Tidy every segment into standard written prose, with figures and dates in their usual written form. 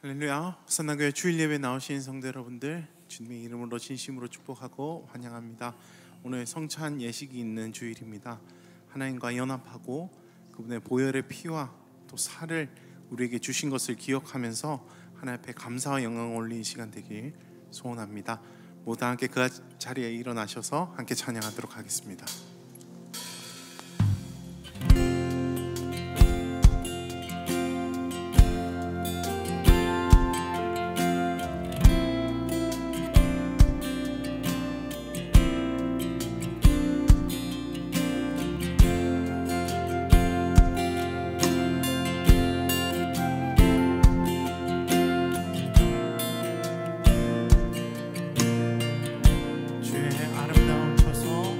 할렐루야. 산나교회 주일 예배 나오신 성도 여러분들, 주님의 이름으로 진심으로 축복하고 환영합니다. 오늘 성찬 예식이 있는 주일입니다. 하나님과 연합하고 그분의 보혈의 피와 또 살을 우리에게 주신 것을 기억하면서 하나님 앞에 감사와 영광을 올리는 시간 되길 소원합니다. 모두 함께 그 자리에 일어나셔서 함께 찬양하도록 하겠습니다. 주의 아름다운 처소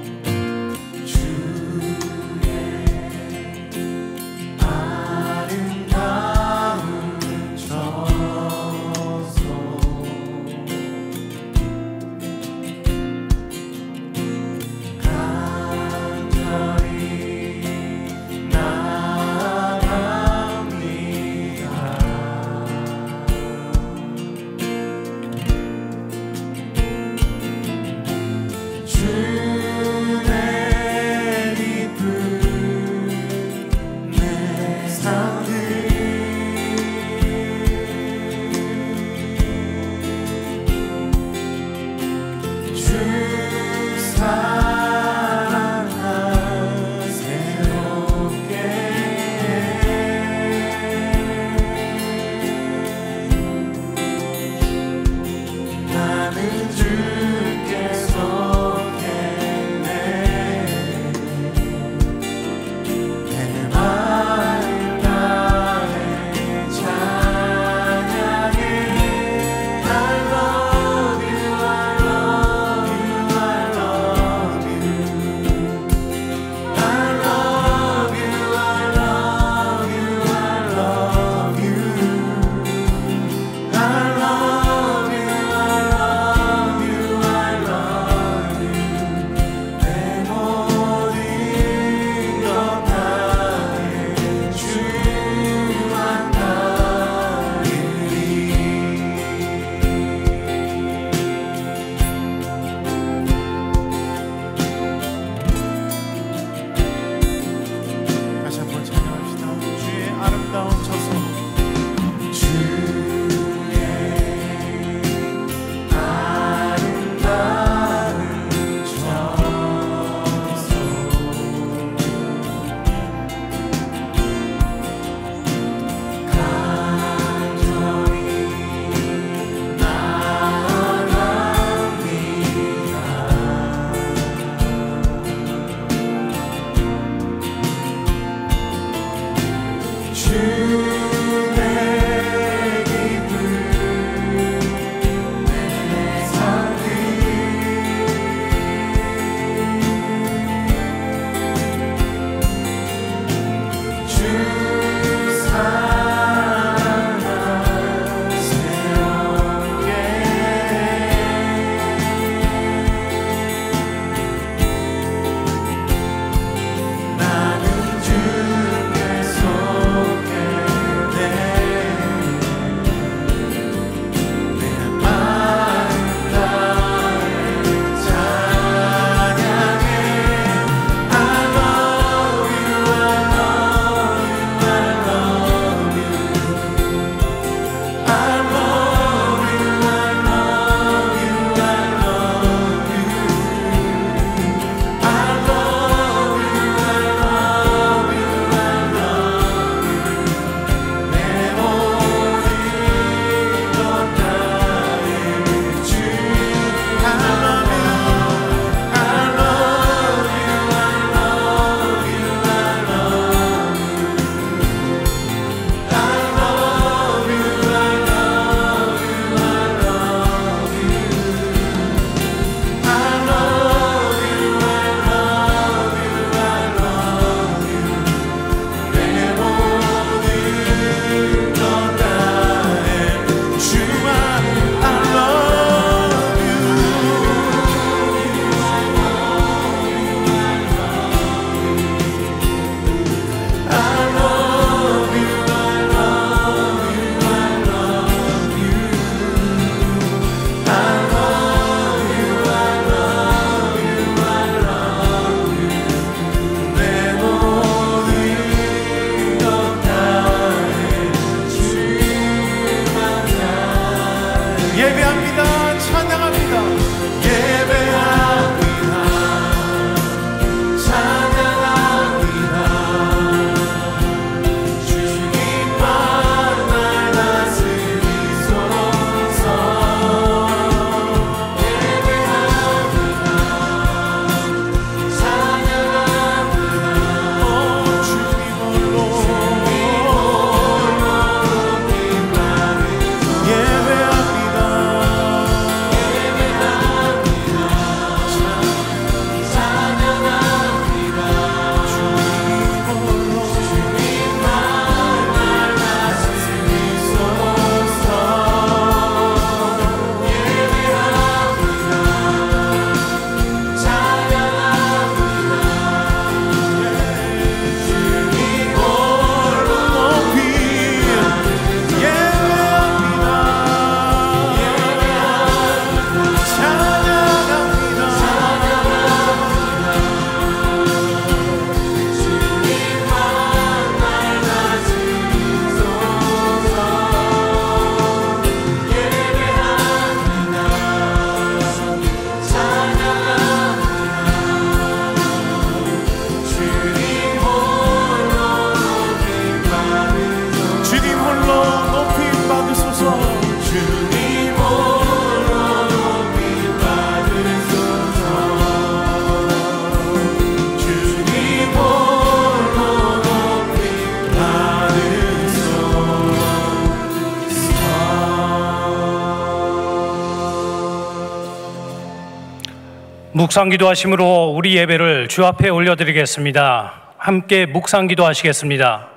묵상기도 하심으로 우리 예배를 주 앞에 올려드리겠습니다. 함께 묵상기도 하시겠습니다.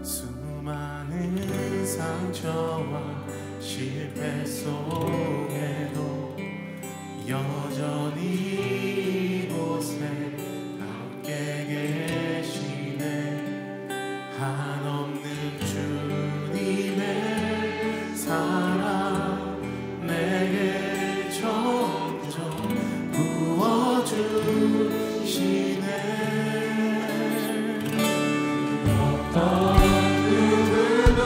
수많은 상처와 실패 속에도 여전히 이곳에 함께 계시네. 한없는 주님의 사랑 내게 점점 부어주시네. 어떤 누구도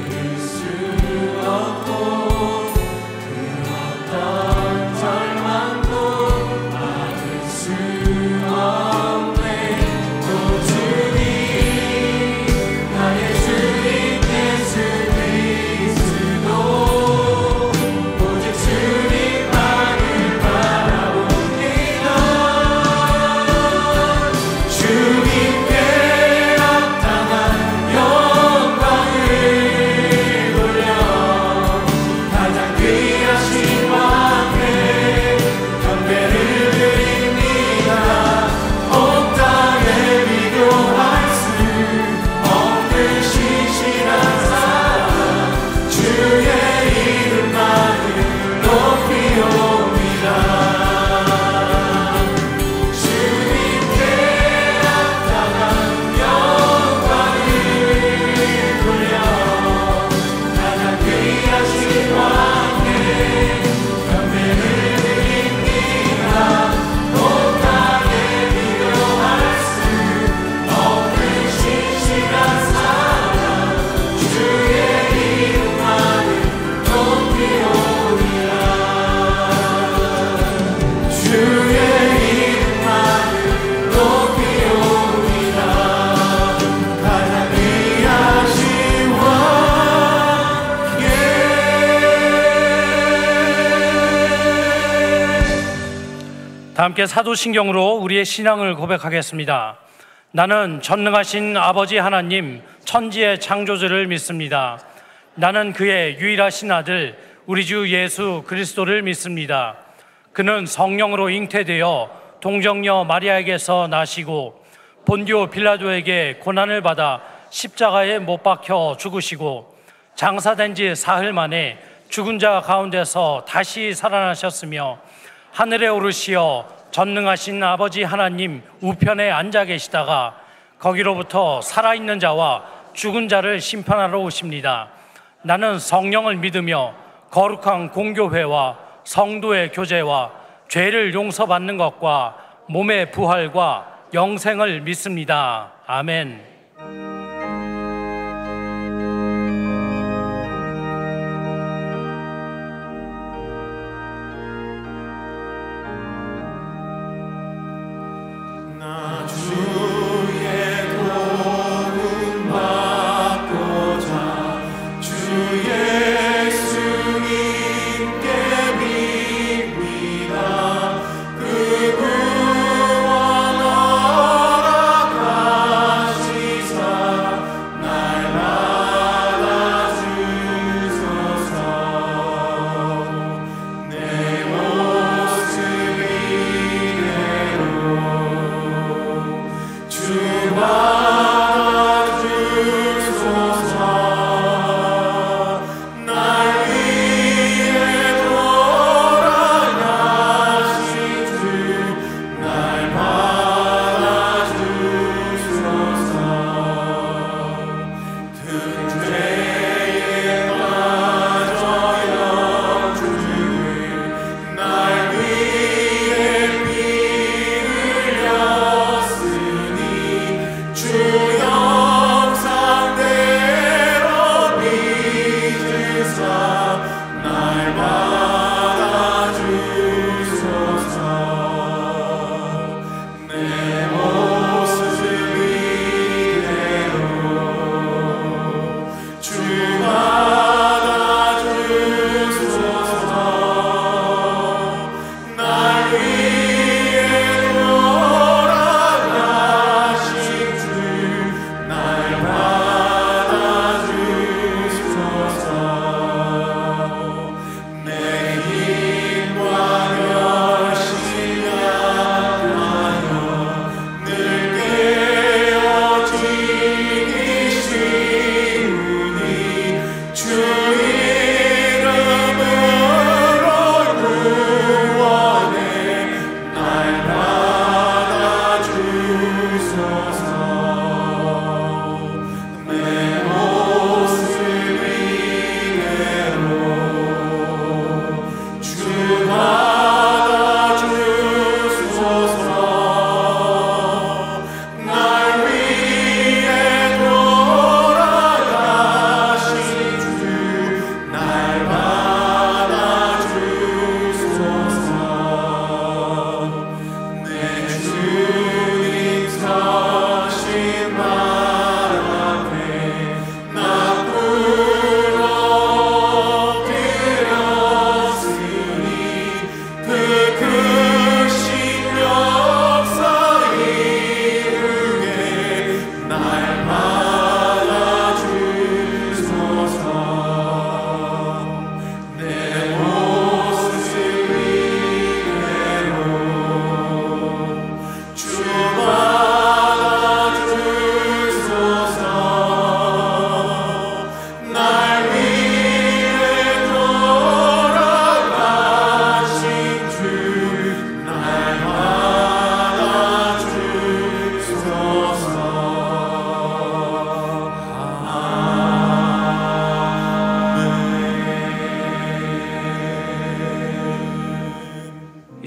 들을 수 없고 그 어떤 절망도 막을 수 없네. 또 주님 나의 주님 예수 그리스도 오직 주님만을 바라봅니다. 주님께 합당한 영광을 돌려 가장 귀하신 왕께 경배를 드립니다. 온 땅에 비교할 수 없는 신실한 사랑 주의 이름만을 높이옵니다. 주님께 합당한 영광을 돌려 가장 귀하신 왕께 경배를 드립니다. 온 땅에 비교할 수 없는 신실한 사랑 주의 이름만을 높이옵니다. 주의 이름만을 높이옵니다. 가장 귀하신 왕께. 다 함께 사도신경으로 우리의 신앙을 고백하겠습니다. 나는 전능하신 아버지 하나님 천지의 창조주를 믿습니다. 나는 그의 유일하신 아들 우리 주 예수 그리스도를 믿습니다. 그는 성령으로 잉태되어 동정녀 마리아에게서 나시고 본디오 빌라도에게 고난을 받아 십자가에 못 박혀 죽으시고 장사된 지 사흘 만에 죽은 자 가운데서 다시 살아나셨으며 하늘에 오르시어 전능하신 아버지 하나님 우편에 앉아 계시다가 거기로부터 살아있는 자와 죽은 자를 심판하러 오십니다. 나는 성령을 믿으며 거룩한 공교회와 성도의 교제와 죄를 용서받는 것과 몸의 부활과 영생을 믿습니다. 아멘. 나 주의 도움 받고자 주 예수님께 빕니다. 그 구원 허락하신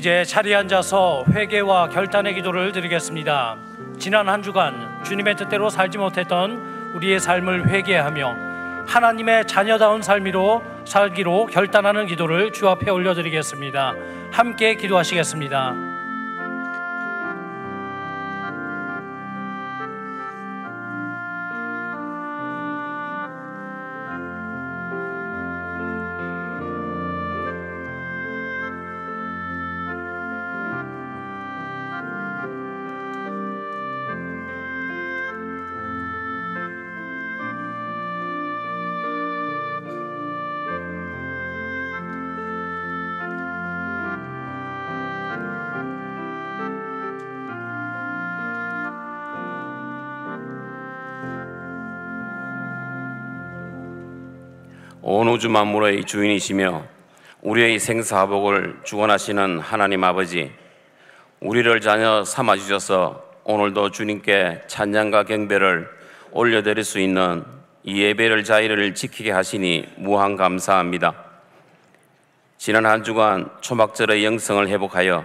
이제 자리에 앉아서 회개와 결단의 기도를 드리겠습니다. 지난 한 주간 주님의 뜻대로 살지 못했던 우리의 삶을 회개하며 하나님의 자녀다운 삶으로 살기로 결단하는 기도를 주 앞에 올려드리겠습니다. 함께 기도하시겠습니다. 온 우주 만물의 주인이시며 우리의 생사복을 주관하시는 하나님 아버지, 우리를 자녀 삼아주셔서 오늘도 주님께 찬양과 경배를 올려드릴 수 있는 이 예배를 자리를 지키게 하시니 무한 감사합니다. 지난 한 주간 초막절의 영성을 회복하여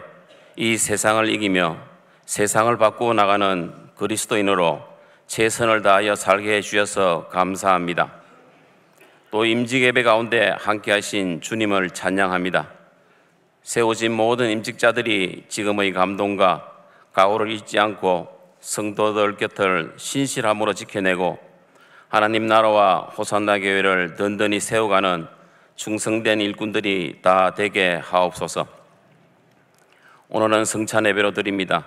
이 세상을 이기며 세상을 바꾸어 나가는 그리스도인으로 최선을 다하여 살게 해주셔서 감사합니다. 또 임직 예배 가운데 함께 하신 주님을 찬양합니다. 세워진 모든 임직자들이 지금의 감동과 각오를 잊지 않고 성도들 곁을 신실함으로 지켜내고 하나님 나라와 호산나 교회를 든든히 세워가는 충성된 일꾼들이 다 되게 하옵소서. 오늘은 성찬 예배로 드립니다.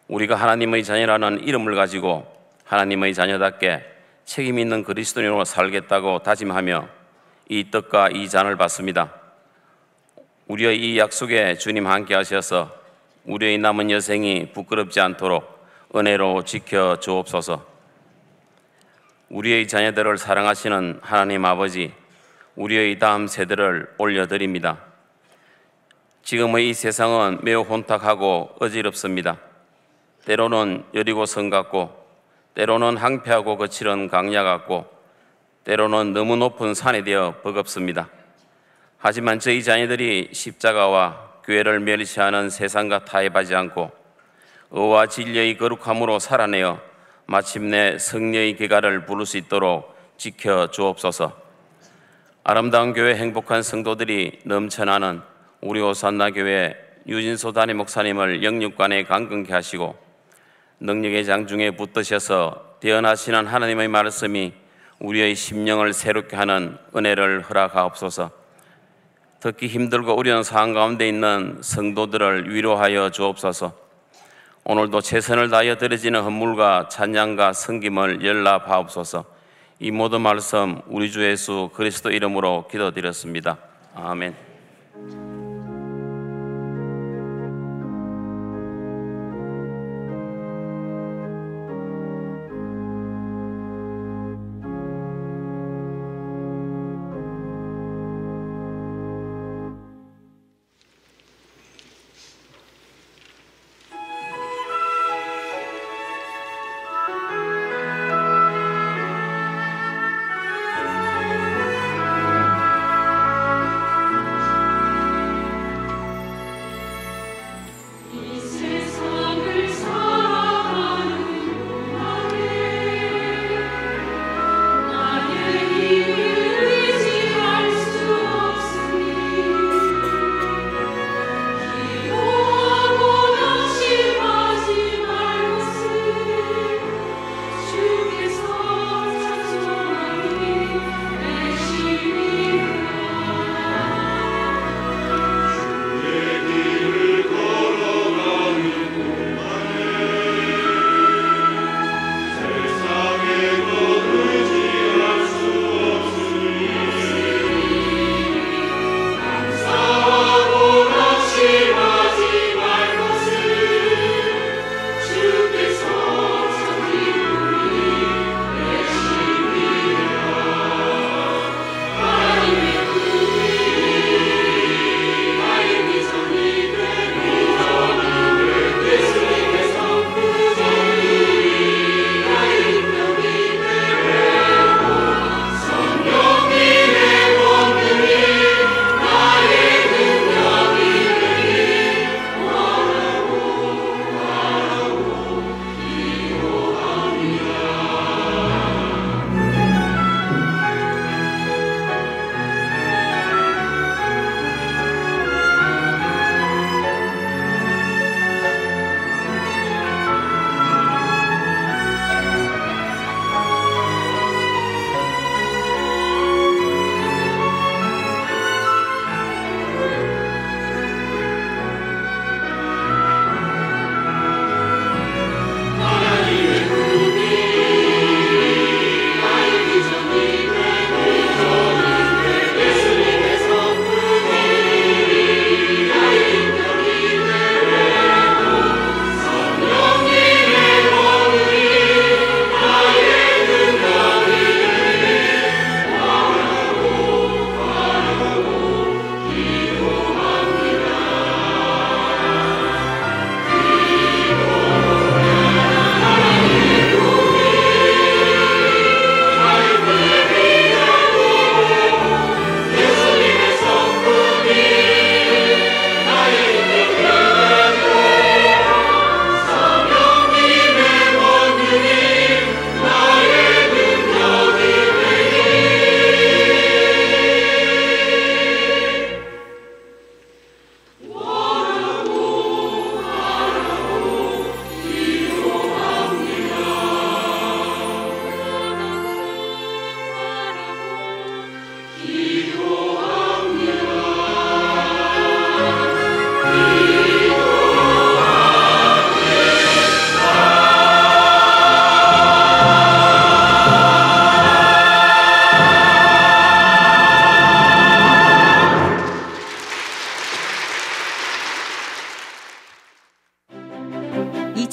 우리가 하나님의 자녀라는 이름을 가지고 하나님의 자녀답게 책임 있는 그리스도인으로 살겠다고 다짐하며 이 떡과 이 잔을 받습니다. 우리의 이 약속에 주님 함께 하셔서 우리의 남은 여생이 부끄럽지 않도록 은혜로 지켜 주옵소서. 우리의 자녀들을 사랑하시는 하나님 아버지, 우리의 다음 세대를 올려드립니다. 지금의 이 세상은 매우 혼탁하고 어지럽습니다. 때로는 여리고성 같고 때로는 항폐하고 거칠은 강야 같고 때로는 너무 높은 산이 되어 버겁습니다. 하지만 저희 자녀들이 십자가와 교회를 멸시하는 세상과 타협하지 않고 의와 진리의 거룩함으로 살아내어 마침내 성령의 개가를 부를 수 있도록 지켜주옵소서. 아름다운 교회 행복한 성도들이 넘쳐나는 우리 호산나 교회 유진소 담임 목사님을 영육간에 강건케 하시고 능력의 장중에 붙드셔서 대언하시는 하나님의 말씀이 우리의 심령을 새롭게 하는 은혜를 허락하옵소서. 듣기 힘들고 어려운 상황 가운데 있는 성도들을 위로하여 주옵소서. 오늘도 최선을 다하여 드려지는 헌물과 찬양과 섬김을 연락하옵소서. 이 모든 말씀 우리 주 예수 그리스도 이름으로 기도드렸습니다. 아멘.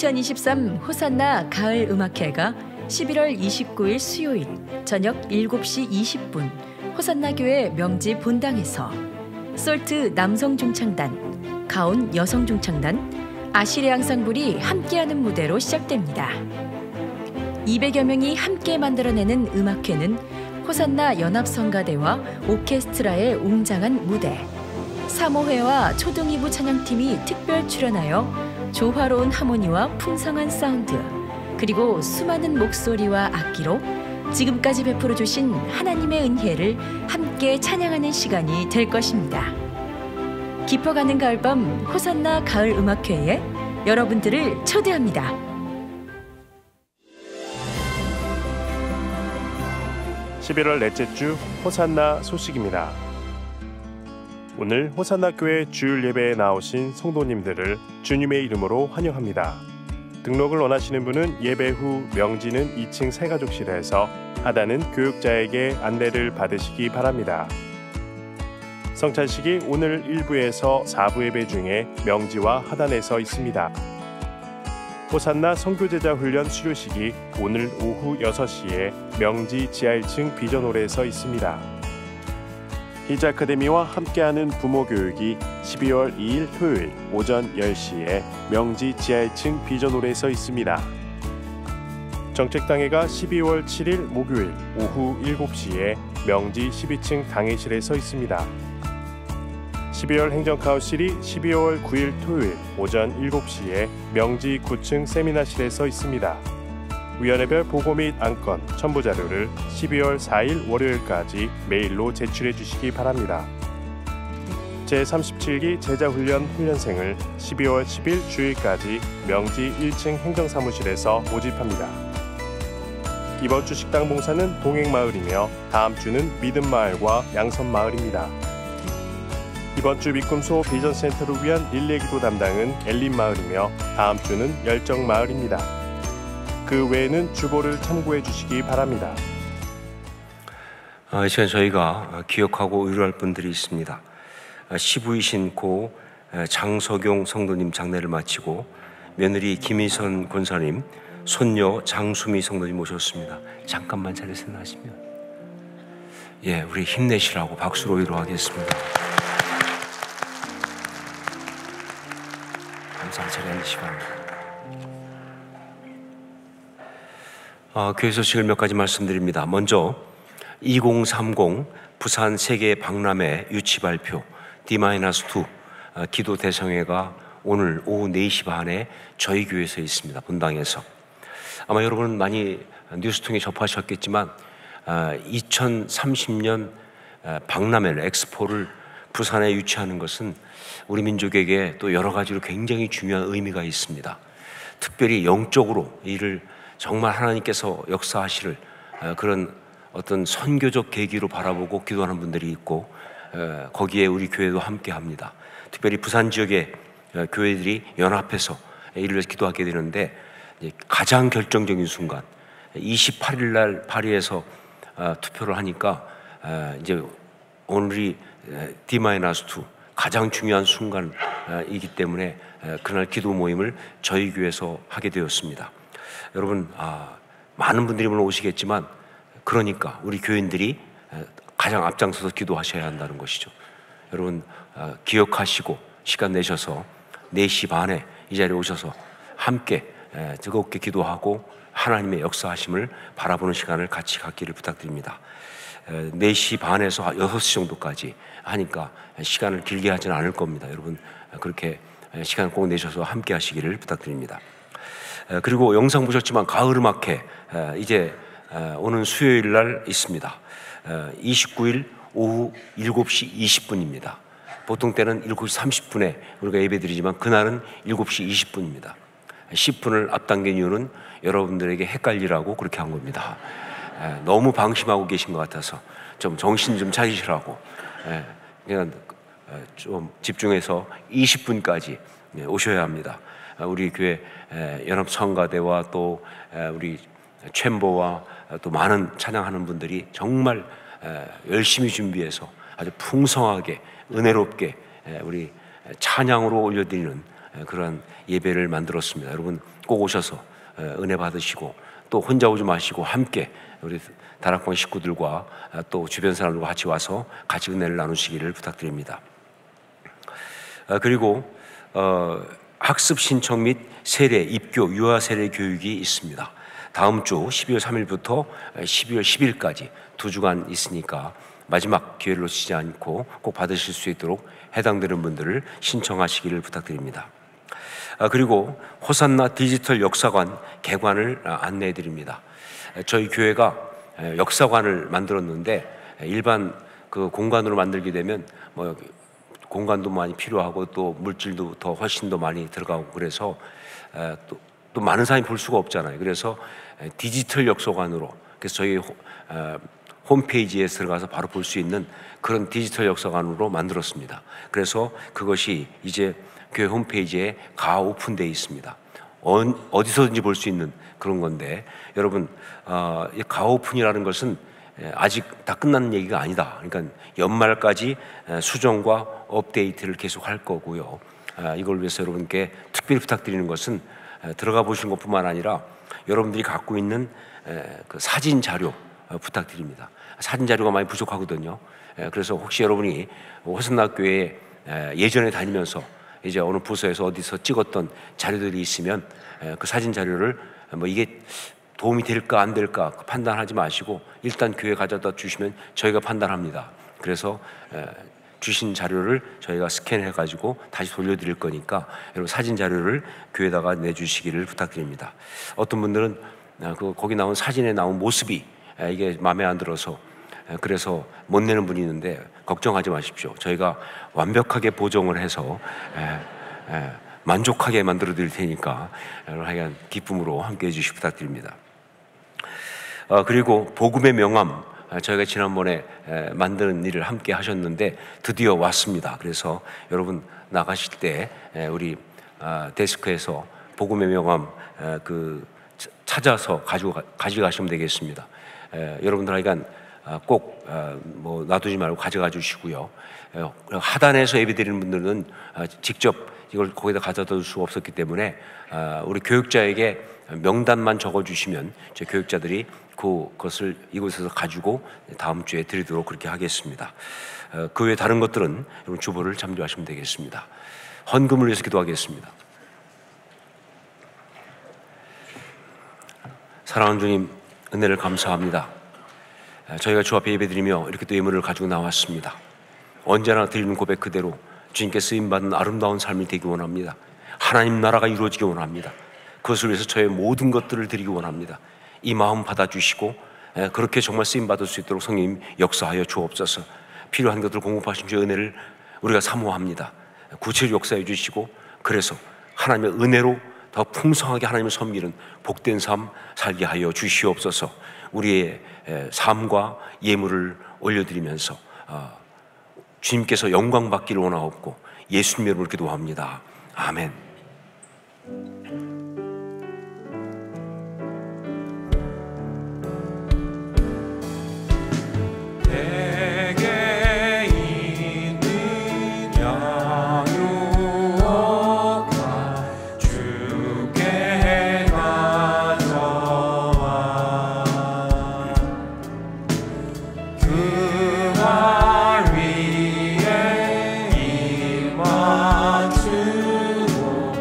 2023 호산나 가을 음악회가 11월 29일 수요일 저녁 7시 20분 호산나교회 명지 본당에서 솔트 남성중창단, 가온 여성중창단, 아시레 앙상블이 함께하는 무대로 시작됩니다. 200여 명이 함께 만들어내는 음악회는 호산나 연합성가대와 오케스트라의 웅장한 무대, 사모회와 초등이부 찬양팀이 특별 출연하여 조화로운 하모니와 풍성한 사운드, 그리고 수많은 목소리와 악기로 지금까지 베풀어 주신 하나님의 은혜를 함께 찬양하는 시간이 될 것입니다. 깊어가는 가을밤 호산나 가을 음악회에 여러분들을 초대합니다. (11월) 넷째 주 호산나 소식입니다. 오늘 호산나 교회 주일 예배에 나오신 성도님들을 주님의 이름으로 환영합니다. 등록을 원하시는 분은 예배 후 명지는 2층 새가족실에서 하단은 교육자에게 안내를 받으시기 바랍니다. 성찬식이 오늘 1부에서 4부 예배 중에 명지와 하단에서 있습니다. 호산나 선교제자 훈련 수료식이 오늘 오후 6시에 명지 지하 1층 비전홀에서 있습니다. 히즈 아카데미와 함께하는 부모 교육이 12월 2일 토요일 오전 10시에 명지 지하 1층 비전홀에서 있습니다. 정책당회가 12월 7일 목요일 오후 7시에 명지 12층 당회실에서 있습니다. 12월 행정카우실이 12월 9일 토요일 오전 7시에 명지 9층 세미나실에서 있습니다. 위원회별 보고 및 안건, 첨부자료를 12월 4일 월요일까지 메일로 제출해 주시기 바랍니다. 제37기 제자훈련 훈련생을 12월 10일 주일까지 명지 1층 행정사무실에서 모집합니다. 이번 주 식당 봉사는 동행마을이며 다음 주는 믿음마을과 양선마을입니다. 이번 주 믿음소 비전센터를 위한 릴레기도 담당은 엘린마을이며 다음 주는 열정마을입니다. 그 외에는 주보를 참고해 주시기 바랍니다. 이 시간 저희가 기억하고 의료할 분들이 있습니다. 시부이신 고 장석용 성도님 장례를 마치고 며느리 김희선 권사님, 손녀 장수미 성도님 모셨습니다. 잠깐만 자리에서 나시면 우리 힘내시라고 박수로 위로하겠습니다. 감사한 자리에 앉으시기 바랍니다. 교회 소식을 몇 가지 말씀드립니다. 먼저 2030 부산 세계 박람회 유치 발표 D-2 기도 대성회가 오늘 오후 4시 반에 저희 교회에서 있습니다. 본당에서. 아마 여러분은 많이 뉴스 통해 접하셨겠지만 2030년 박람회를 엑스포를 부산에 유치하는 것은 우리 민족에게 또 여러 가지로 굉장히 중요한 의미가 있습니다. 특별히 영적으로 이를 정말 하나님께서 역사하실 그런 어떤 선교적 계기로 바라보고 기도하는 분들이 있고 거기에 우리 교회도 함께 합니다. 특별히 부산 지역의 교회들이 연합해서 이를 위해서 기도하게 되는데 가장 결정적인 순간 28일 날 파리에서 투표를 하니까 이제 오늘이 D-2 가장 중요한 순간이기 때문에 그날 기도 모임을 저희 교회에서 하게 되었습니다. 여러분 많은 분들이 물론 오시겠지만 그러니까 우리 교인들이 가장 앞장서서 기도하셔야 한다는 것이죠. 여러분 기억하시고 시간 내셔서 4시 반에 이 자리에 오셔서 함께 뜨겁게 기도하고 하나님의 역사하심을 바라보는 시간을 같이 갖기를 부탁드립니다. 4시 반에서 6시 정도까지 하니까 시간을 길게 하지는 않을 겁니다. 여러분 그렇게 시간 꼭 내셔서 함께 하시기를 부탁드립니다. 그리고 영상 보셨지만 가을 음악회 이제 오는 수요일 날 있습니다. 29일 오후 7시 20분입니다. 보통 때는 7시 30분에 우리가 예배드리지만 그날은 7시 20분입니다. 10분을 앞당긴 이유는 여러분들에게 헷갈리라고 그렇게 한 겁니다. 너무 방심하고 계신 것 같아서 좀 정신 좀 차리시라고 그냥 좀 집중해서 20분까지 오셔야 합니다. 우리 교회 연합성가대와 또 우리 챔버와 또 많은 찬양하는 분들이 정말 열심히 준비해서 아주 풍성하게 은혜롭게 우리 찬양으로 올려드리는 그런 예배를 만들었습니다. 여러분 꼭 오셔서 은혜 받으시고 또 혼자 오지 마시고 함께 우리 다락방 식구들과 또 주변 사람들과 같이 와서 같이 은혜를 나누시기를 부탁드립니다. 그리고 학습 신청 및 세례, 입교, 유아 세례 교육이 있습니다. 다음 주 12월 3일부터 12월 10일까지 2주간 있으니까 마지막 기회를 놓치지 않고 꼭 받으실 수 있도록 해당되는 분들을 신청하시기를 부탁드립니다. 그리고 호산나 디지털 역사관 개관을 안내해 드립니다. 저희 교회가 역사관을 만들었는데 일반 그 공간으로 만들게 되면 뭐 공간도 많이 필요하고 또 물질도 더 훨씬 더 많이 들어가고 그래서 또 많은 사람이 볼 수가 없잖아요. 그래서 디지털 역사관으로, 그래서 저희 홈페이지에 들어가서 바로 볼 수 있는 그런 디지털 역사관으로 만들었습니다. 그래서 그것이 이제 교회 홈페이지에 가 오픈되어 있습니다. 어디서든지 볼 수 있는 그런 건데, 여러분 이 가 오픈이라는 것은 아직 다 끝난 얘기가 아니다. 그러니까 연말까지 수정과 업데이트를 계속 할 거고요. 이걸 위해서 여러분께 특별히 부탁드리는 것은 들어가 보시는 것뿐만 아니라 여러분들이 갖고 있는 그 사진 자료 부탁드립니다. 사진 자료가 많이 부족하거든요. 그래서 혹시 여러분이 호산나교회에 예전에 다니면서 이제 어느 부서에서 어디서 찍었던 자료들이 있으면 그 사진 자료를 뭐 이게 도움이 될까 안 될까 판단하지 마시고 일단 교회에 가져다 주시면 저희가 판단합니다. 그래서 주신 자료를 저희가 스캔해 가지고 다시 돌려드릴 거니까 여러분 사진 자료를 교회에다가 내주시기를 부탁드립니다. 어떤 분들은 거기 나온 사진에 나온 모습이 이게 마음에 안 들어서 그래서 못 내는 분이 있는데 걱정하지 마십시오. 저희가 완벽하게 보정을 해서 만족하게 만들어 드릴 테니까 여러분 하여간 기쁨으로 함께 해주시기 부탁드립니다. 그리고 복음의 명함, 저희가 지난번에 만드는 일을 함께 하셨는데 드디어 왔습니다. 그래서 여러분 나가실 때 우리 데스크에서 복음의 명함 찾아서 가져가시면 되겠습니다. 여러분들 하여간 꼭 뭐 놔두지 말고 가져가 주시고요. 하단에서 예배드리는 분들은 직접 이걸 거기다 가져다 둘 수가 없었기 때문에 우리 교육자에게 명단만 적어주시면 저희 교육자들이 그것을 이곳에서 가지고 다음 주에 드리도록 그렇게 하겠습니다. 그 외 다른 것들은 여러분 주보를 참조하시면 되겠습니다. 헌금을 위해서 기도하겠습니다. 사랑하는 주님, 은혜를 감사합니다. 저희가 주 앞에 예배드리며 이렇게 또 예물을 가지고 나왔습니다. 언제나 드리는 고백 그대로 주님께 쓰임받는 아름다운 삶이 되기 원합니다. 하나님 나라가 이루어지기 원합니다. 그것을 위해서 저의 모든 것들을 드리기 원합니다. 이 마음 받아주시고 그렇게 정말 쓰임받을 수 있도록 성님 역사하여 주옵소서. 필요한 것들을 공급하신 주의 은혜를 우리가 사모합니다. 구체적으로 역사해 주시고 그래서 하나님의 은혜로 더 풍성하게 하나님을 섬기는 복된 삶 살게 하여 주시옵소서. 우리의 삶과 예물을 올려드리면서 주님께서 영광 받기를 원하옵고 예수님의 이름으로 기도합니다. 아멘. 주고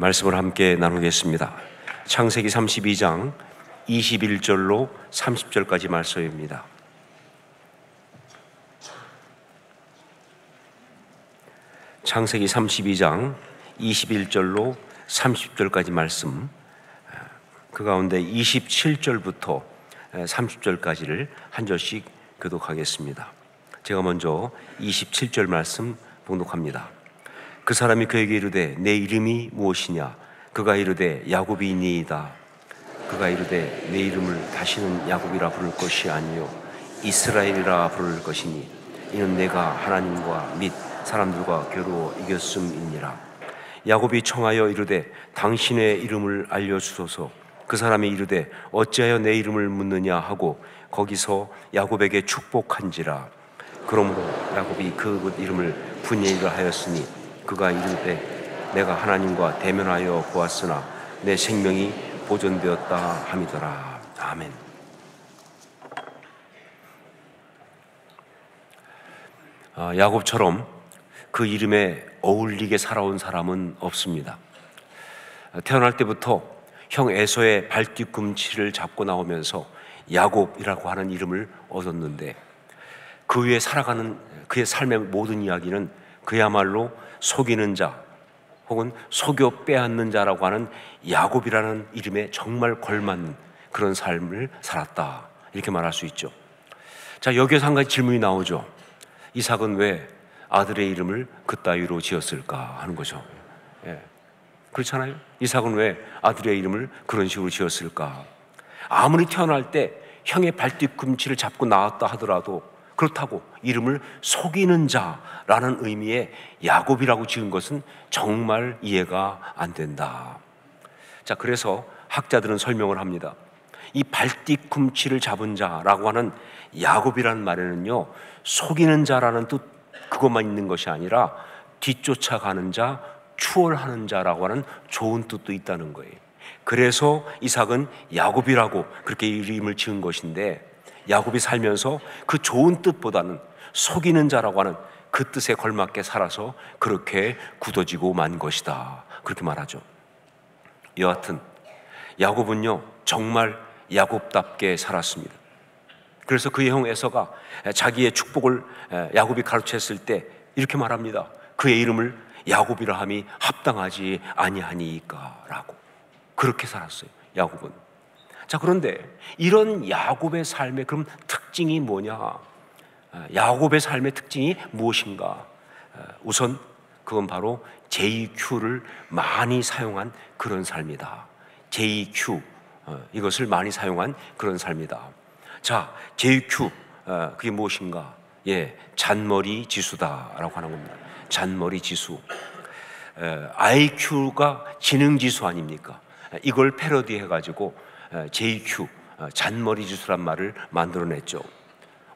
말씀을 함께 나누겠습니다. 창세기 32장 21절로 30절까지 말씀입니다. 창세기 32장 21절로 30절까지 말씀, 그 가운데 27절부터 30절까지를 한 절씩 교독하겠습니다. 제가 먼저 27절 말씀 봉독합니다. 그 사람이 그에게 이르되 내 이름이 무엇이냐? 그가 이르되 야곱이니이다. 그가 이르되 내 이름을 다시는 야곱이라 부를 것이 아니요 이스라엘이라 부를 것이니 이는 내가 하나님과 및 사람들과 겨루어 이겼음이니라. 야곱이 청하여 이르되 당신의 이름을 알려주소서. 그 사람이 이르되 어찌하여 내 이름을 묻느냐 하고 거기서 야곱에게 축복한지라. 그러므로 야곱이 그 이름을 분이라 하였으니 그가 이르되 내가 하나님과 대면하여 보았으나 내 생명이 보존되었다 함이더라. 아멘. 야곱처럼 그 이름에 어울리게 살아온 사람은 없습니다. 태어날 때부터 형 에서의 발뒤꿈치를 잡고 나오면서 야곱이라고 하는 이름을 얻었는데 그 위에 살아가는 그의 삶의 모든 이야기는 그야말로 속이는 자 혹은 속여 빼앗는 자라고 하는 야곱이라는 이름에 정말 걸맞는 그런 삶을 살았다, 이렇게 말할 수 있죠. 자, 여기에서 한 가지 질문이 나오죠. 이삭은 왜 아들의 이름을 그따위로 지었을까 하는 거죠. 예. 그렇잖아요. 이삭은 왜 아들의 이름을 그런 식으로 지었을까? 아무리 태어날 때 형의 발뒤꿈치를 잡고 나왔다 하더라도 그렇다고 이름을 속이는 자라는 의미의 야곱이라고 지은 것은 정말 이해가 안 된다. 자, 그래서 학자들은 설명을 합니다. 이 발뒤꿈치를 잡은 자라고 하는 야곱이라는 말에는요, 속이는 자라는 뜻 그것만 있는 것이 아니라 뒤쫓아가는 자, 추월하는 자라고 하는 좋은 뜻도 있다는 거예요. 그래서 이삭은 야곱이라고 그렇게 이름을 지은 것인데, 야곱이 살면서 그 좋은 뜻보다는 속이는 자라고 하는 그 뜻에 걸맞게 살아서 그렇게 굳어지고 만 것이다, 그렇게 말하죠. 여하튼 야곱은요 정말 야곱답게 살았습니다. 그래서 그의 형 에서가 자기의 축복을 야곱이 가르쳤을 때 이렇게 말합니다. 그의 이름을 야곱이라 함이 합당하지 아니하니까 라고. 그렇게 살았어요, 야곱은. 자, 그런데 이런 야곱의 삶의 그럼 특징이 뭐냐? 야곱의 삶의 특징이 무엇인가? 우선 그건 바로 JQ를 많이 사용한 그런 삶이다. JQ, 이것을 많이 사용한 그런 삶이다. 자, JQ, 그게 무엇인가? 예, 잔머리 지수다라고 하는 겁니다. 잔머리 지수. IQ가 지능 지수 아닙니까? 이걸 패러디해가지고 JQ, 잔머리 지수란 말을 만들어냈죠.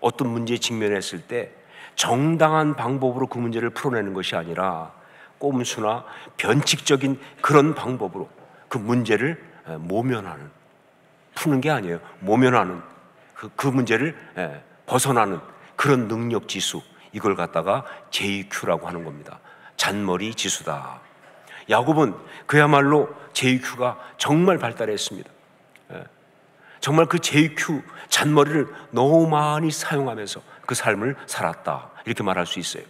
어떤 문제에 직면했을 때 정당한 방법으로 그 문제를 풀어내는 것이 아니라 꼼수나 변칙적인 그런 방법으로 그 문제를 모면하는, 푸는 게 아니에요, 모면하는 그 문제를 벗어나는 그런 능력 지수, 이걸 갖다가 JQ라고 하는 겁니다. 잔머리 지수다. 야곱은 그야말로 JQ가 정말 발달했습니다. 정말 그 JQ, 잔머리를 너무 많이 사용하면서 그 삶을 살았다, 이렇게 말할 수 있어요.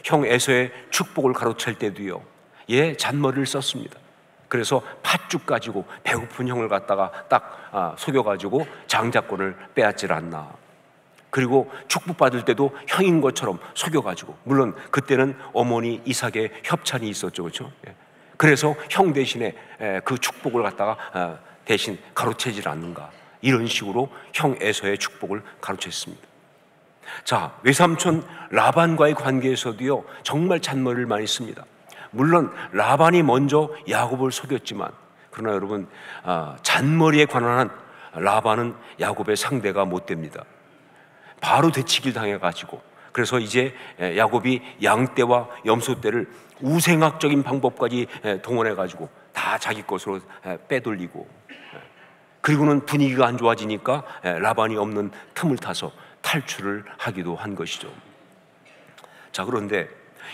형 에서의 축복을 가로챌 때도요, 잔머리를 썼습니다. 그래서 팥죽 가지고 배고픈 형을 갖다가 딱 속여가지고 장자권을 빼앗질 않나. 그리고 축복받을 때도 형인 것처럼 속여가지고, 물론 그때는 어머니 이삭의 협찬이 있었죠, 그렇죠? 그래서 형 대신에 그 축복을 갖다가 대신 가로채질 않는가, 이런 식으로 형 에서의 축복을 가로챘습니다. 자, 외삼촌 라반과의 관계에서도요 정말 잔머리를 많이 씁니다. 물론 라반이 먼저 야곱을 속였지만, 그러나 여러분, 잔머리에 관한 라반은 야곱의 상대가 못 됩니다. 바로 되치기를 당해가지고, 그래서 이제 야곱이 양떼와 염소떼를 우생학적인 방법까지 동원해가지고 다 자기 것으로 빼돌리고, 그리고는 분위기가 안 좋아지니까 라반이 없는 틈을 타서 탈출을 하기도 한 것이죠. 자, 그런데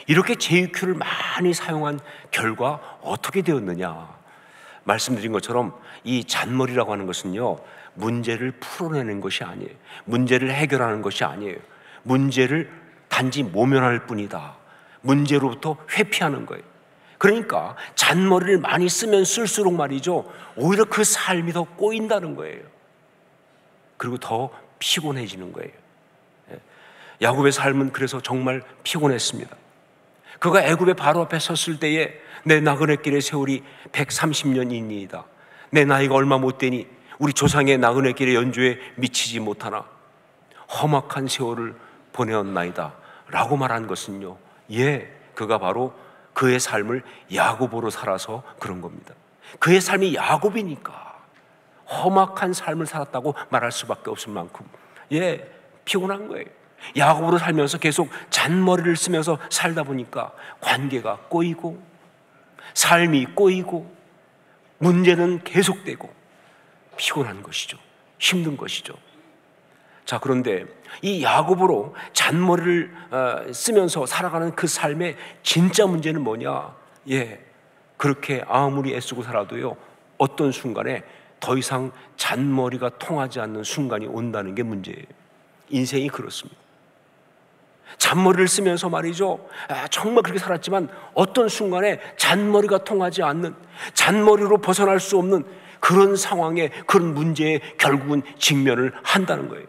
이렇게 JQ를 많이 사용한 결과 어떻게 되었느냐? 말씀드린 것처럼 이 잔머리라고 하는 것은요, 문제를 풀어내는 것이 아니에요. 문제를 해결하는 것이 아니에요. 문제를 단지 모면할 뿐이다. 문제로부터 회피하는 거예요. 그러니까 잔머리를 많이 쓰면 쓸수록 말이죠, 오히려 그 삶이 더 꼬인다는 거예요. 그리고 더 피곤해지는 거예요. 야곱의 삶은 그래서 정말 피곤했습니다. 그가 애굽의 바로 앞에 섰을 때에 내 나그네 길의 세월이 130년이니이다. 내 나이가 얼마 못 되니 우리 조상의 나그네 길의 연주에 미치지 못하나 험악한 세월을 보내었나이다 라고 말한 것은요, 그가 바로 그의 삶을 야곱으로 살아서 그런 겁니다. 그의 삶이 야곱이니까 험악한 삶을 살았다고 말할 수밖에 없을 만큼 피곤한 거예요. 야곱으로 살면서 계속 잔머리를 쓰면서 살다 보니까 관계가 꼬이고 삶이 꼬이고 문제는 계속되고 피곤한 것이죠. 힘든 것이죠. 자, 그런데 이 야곱으로 잔머리를 쓰면서 살아가는 그 삶의 진짜 문제는 뭐냐? 그렇게 아무리 애쓰고 살아도요, 어떤 순간에 더 이상 잔머리가 통하지 않는 순간이 온다는 게 문제예요. 인생이 그렇습니다. 잔머리를 쓰면서 말이죠, 정말 그렇게 살았지만 어떤 순간에 잔머리가 통하지 않는, 잔머리로 벗어날 수 없는 그런 상황에, 그런 문제에 결국은 직면을 한다는 거예요.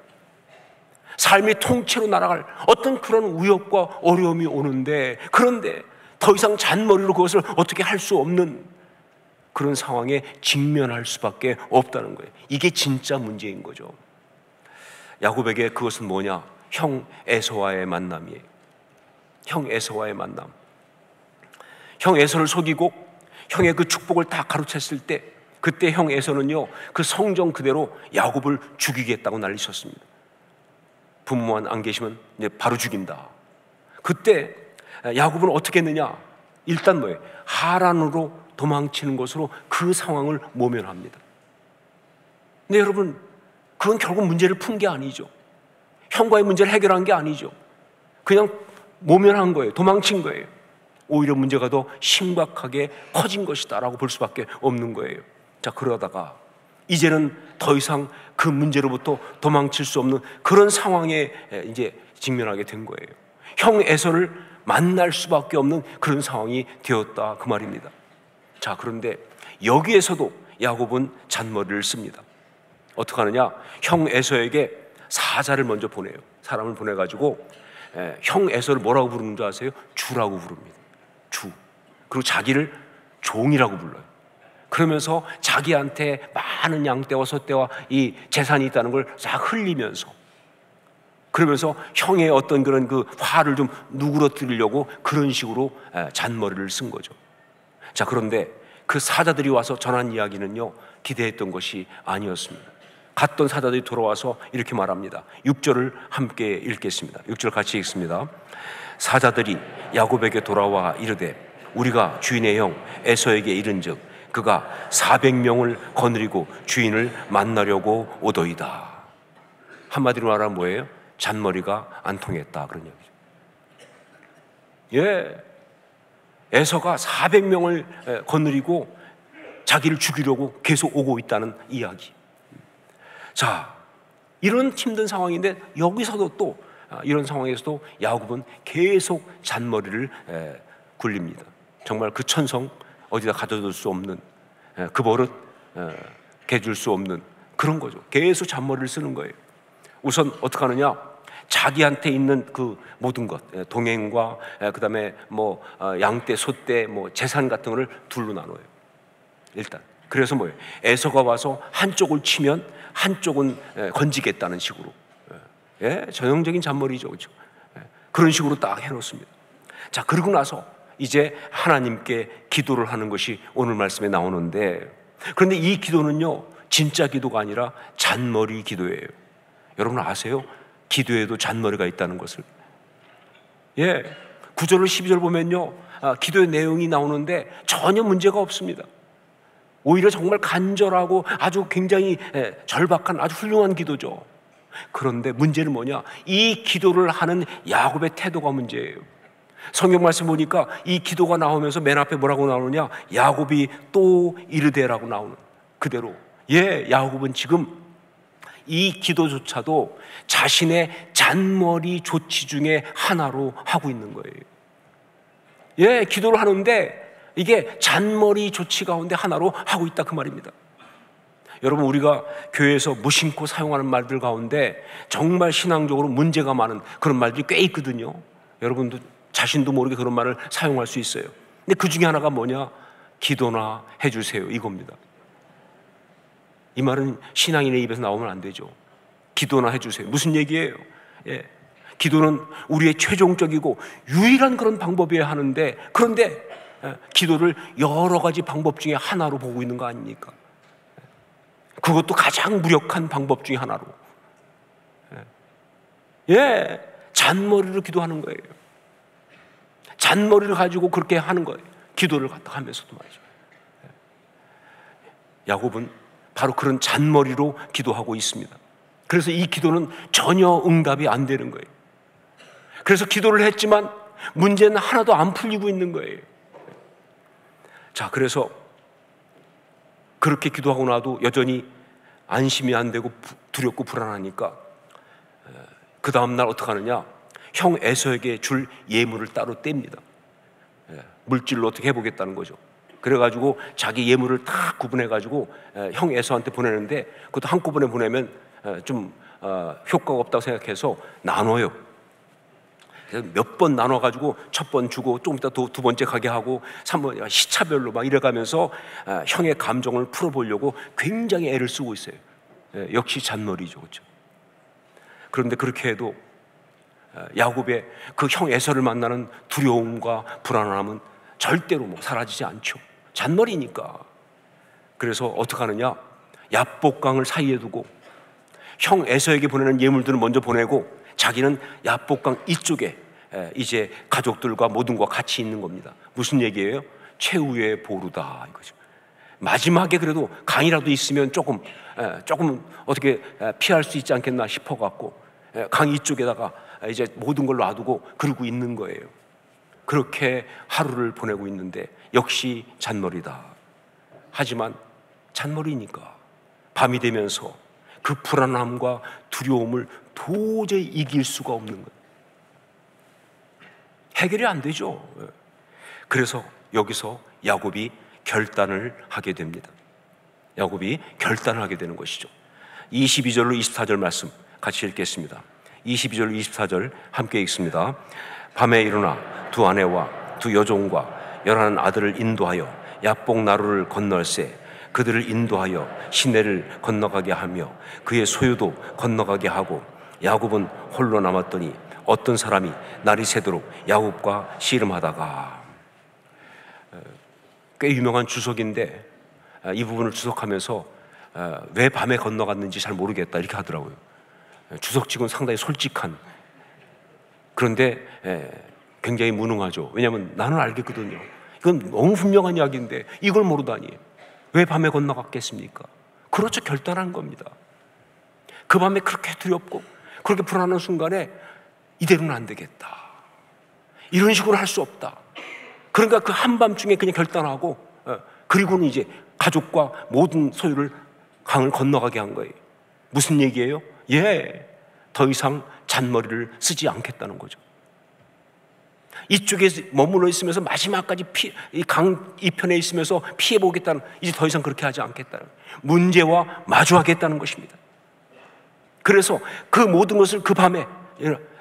삶이 통째로 날아갈 어떤 그런 위협과 어려움이 오는데, 그런데 더 이상 잔머리로 그것을 어떻게 할 수 없는 그런 상황에 직면할 수밖에 없다는 거예요. 이게 진짜 문제인 거죠. 야곱에게 그것은 뭐냐? 형 에서와의 만남이에요. 형 에서와의 만남. 형 에서를 속이고 형의 그 축복을 다 가로챘을 때, 그때 형 에서는요, 그 성정 그대로 야곱을 죽이겠다고 난리쳤습니다. 부모만 안 계시면 이제 바로 죽인다. 그때 야곱은 어떻게 했느냐? 일단 뭐예요? 하란으로 도망치는 것으로 그 상황을 모면합니다. 근데 여러분, 그건 결국 문제를 푼 게 아니죠. 형과의 문제를 해결한 게 아니죠. 그냥 모면한 거예요. 도망친 거예요. 오히려 문제가 더 심각하게 커진 것이다 라고 볼 수밖에 없는 거예요. 자, 그러다가 이제는 더 이상 그 문제로부터 도망칠 수 없는 그런 상황에 이제 직면하게 된 거예요. 형 에서를 만날 수밖에 없는 그런 상황이 되었다, 그 말입니다. 자, 그런데 여기에서도 야곱은 잔머리를 씁니다. 어떻게 하느냐? 형 에서에게 사자를 먼저 보내요. 사람을 보내가지고 형 에서를 뭐라고 부르는 줄 아세요? 주라고 부릅니다. 주. 그리고 자기를 종이라고 불러요. 그러면서 자기한테 많은 양떼와 소떼와 이 재산이 있다는 걸 싹 흘리면서, 그러면서 형의 어떤 그런 그 화를 좀 누그러뜨리려고 그런 식으로 잔머리를 쓴 거죠. 자, 그런데 그 사자들이 와서 전한 이야기는요, 기대했던 것이 아니었습니다. 갔던 사자들이 돌아와서 이렇게 말합니다. 6절을 함께 읽겠습니다. 6절 같이 읽습니다. 사자들이 야곱에게 돌아와 이르되 우리가 주인의 형 에서에게 이른즉 그가 400명을 거느리고 주인을 만나려고 오더이다. 한마디로 말하면 뭐예요? 잔머리가 안 통했다, 그런 얘기죠. 에서가 400명을 거느리고 자기를 죽이려고 계속 오고 있다는 이야기. 자, 이런 힘든 상황인데 여기서도 또 이런 상황에서도 야곱은 계속 잔머리를 굴립니다. 정말 그 천성 어디다 가져둘 수 없는, 그 버릇 개줄 수 없는 그런 거죠. 계속 잔머리를 쓰는 거예요. 우선 어떻게 하느냐? 자기한테 있는 그 모든 것, 동행과 그다음에 뭐 양떼, 소떼, 뭐 재산 같은 거를 둘로 나눠요. 일단 그래서 뭐예요? 에서가 와서 한쪽을 치면 한쪽은 건지겠다는 식으로, 전형적인 잔머리죠, 그렇죠? 그런 식으로 딱 해놓습니다. 자, 그러고 나서 이제 하나님께 기도를 하는 것이 오늘 말씀에 나오는데, 그런데 이 기도는요, 진짜 기도가 아니라 잔머리 기도예요. 여러분 아세요? 기도에도 잔머리가 있다는 것을. 9절로 12절 보면요, 기도의 내용이 나오는데 전혀 문제가 없습니다. 오히려 정말 간절하고 아주 굉장히 절박한 아주 훌륭한 기도죠. 그런데 문제는 뭐냐? 이 기도를 하는 야곱의 태도가 문제예요. 성경 말씀 보니까 이 기도가 나오면서 맨 앞에 뭐라고 나오느냐? 야곱이 또 이르되라고 나오는 그대로. 야곱은 지금 이 기도조차도 자신의 잔머리 조치 중에 하나로 하고 있는 거예요. 기도를 하는데 이게 잔머리 조치 가운데 하나로 하고 있다 그 말입니다. 여러분, 우리가 교회에서 무심코 사용하는 말들 가운데 정말 신앙적으로 문제가 많은 그런 말들이 꽤 있거든요. 여러분도 자신도 모르게 그런 말을 사용할 수 있어요. 근데 그 중에 하나가 뭐냐? 기도나 해주세요, 이겁니다. 이 말은 신앙인의 입에서 나오면 안 되죠. 기도나 해주세요. 무슨 얘기예요? 기도는 우리의 최종적이고 유일한 그런 방법이어야 하는데, 그런데 기도를 여러 가지 방법 중에 하나로 보고 있는 거 아닙니까? 그것도 가장 무력한 방법 중에 하나로. 잔머리로 기도하는 거예요. 잔머리를 가지고 그렇게 하는 거예요. 기도를 갖다 하면서도 말이죠. 야곱은 바로 그런 잔머리로 기도하고 있습니다. 그래서 이 기도는 전혀 응답이 안 되는 거예요. 그래서 기도를 했지만 문제는 하나도 안 풀리고 있는 거예요. 자, 그래서 그렇게 기도하고 나도 여전히 안심이 안 되고 두렵고 불안하니까 그 다음날 어떻게 하느냐? 형 에서에게 줄 예물을 따로 뗍니다. 물질로 어떻게 해보겠다는 거죠. 그래가지고 자기 예물을 다 구분해가지고 형 에서한테 보내는데, 그것도 한꺼번에 보내면 좀 효과가 없다고 생각해서 나눠요. 몇 번 나눠가지고 첫 번 주고 조금 이따 두 번째 가게 하고 3번 시차별로 막 이래가면서 형의 감정을 풀어보려고 굉장히 애를 쓰고 있어요. 역시 잔머리죠, 그렇죠? 그런데 그렇게 해도 야곱의 그 형 에서를 만나는 두려움과 불안함은 절대로 사라지지 않죠. 잔머리니까. 그래서 어떻게 하느냐? 야복강을 사이에 두고 형 에서에게 보내는 예물들은 먼저 보내고 자기는 야복강 이쪽에 이제 가족들과 모든 것과 같이 있는 겁니다. 무슨 얘기예요? 최후의 보루다 이거죠. 마지막에 그래도 강이라도 있으면 조금 어떻게 피할 수 있지 않겠나 싶어갖고 강 이쪽에다가 이제 모든 걸 놔두고 그러고 있는 거예요. 그렇게 하루를 보내고 있는데 역시 잔머리다. 하지만 잔머리니까 밤이 되면서 그 불안함과 두려움을 도저히 이길 수가 없는 거예요. 해결이 안 되죠. 그래서 여기서 야곱이 결단을 하게 됩니다. 야곱이 결단을 하게 되는 것이죠. 22절로 24절 말씀 같이 읽겠습니다. 22절 24절 함께 읽습니다. 밤에 일어나 두 아내와 두 여종과 11 아들을 인도하여 야복 나루를 건널세 그들을 인도하여 시내를 건너가게 하며 그의 소유도 건너가게 하고 야곱은 홀로 남았더니 어떤 사람이 날이 새도록 야곱과 씨름하다가. 꽤 유명한 주석인데 이 부분을 주석하면서 왜 밤에 건너갔는지 잘 모르겠다 이렇게 하더라고요. 주석직은 상당히 솔직한, 그런데 굉장히 무능하죠. 왜냐하면 나는 알겠거든요. 이건 너무 분명한 이야기인데 이걸 모르다니 왜 밤에 건너갔겠습니까? 그렇죠. 결단한 겁니다. 그 밤에 그렇게 두렵고 그렇게 불안한 순간에 이대로는 안 되겠다, 이런 식으로 할 수 없다. 그러니까 그 한밤중에 그냥 결단하고 그리고는 이제 가족과 모든 소유를 강을 건너가게 한 거예요. 무슨 얘기예요? 더 이상 잔머리를 쓰지 않겠다는 거죠. 이쪽에 머물러 있으면서 마지막까지 이 강 이편에 있으면서 피해보겠다는, 이제 더 이상 그렇게 하지 않겠다는, 문제와 마주하겠다는 것입니다. 그래서 그 모든 것을 그 밤에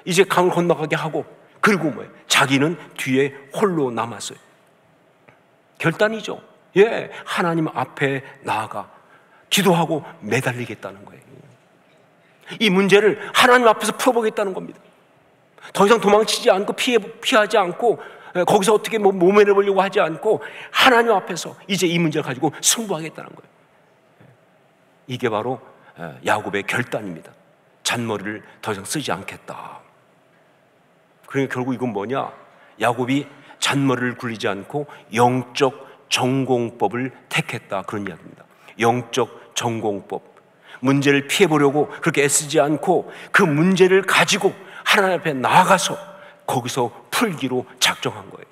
이제 강을 건너가게 하고, 그리고 자기는 뒤에 홀로 남았어요. 결단이죠. 하나님 앞에 나아가 기도하고 매달리겠다는 거예요. 이 문제를 하나님 앞에서 풀어보겠다는 겁니다. 더 이상 도망치지 않고 피하지 않고 거기서 어떻게 모면해보려고 하지 않고 하나님 앞에서 이제 이 문제를 가지고 승부하겠다는 거예요. 이게 바로 야곱의 결단입니다. 잔머리를 더 이상 쓰지 않겠다. 그러니까 결국 이건 뭐냐? 야곱이 잔머리를 굴리지 않고 영적 전공법을 택했다, 그런 이야기입니다. 영적 전공법. 문제를 피해보려고 그렇게 애쓰지 않고 그 문제를 가지고 하나님 앞에 나아가서 거기서 풀기로 작정한 거예요.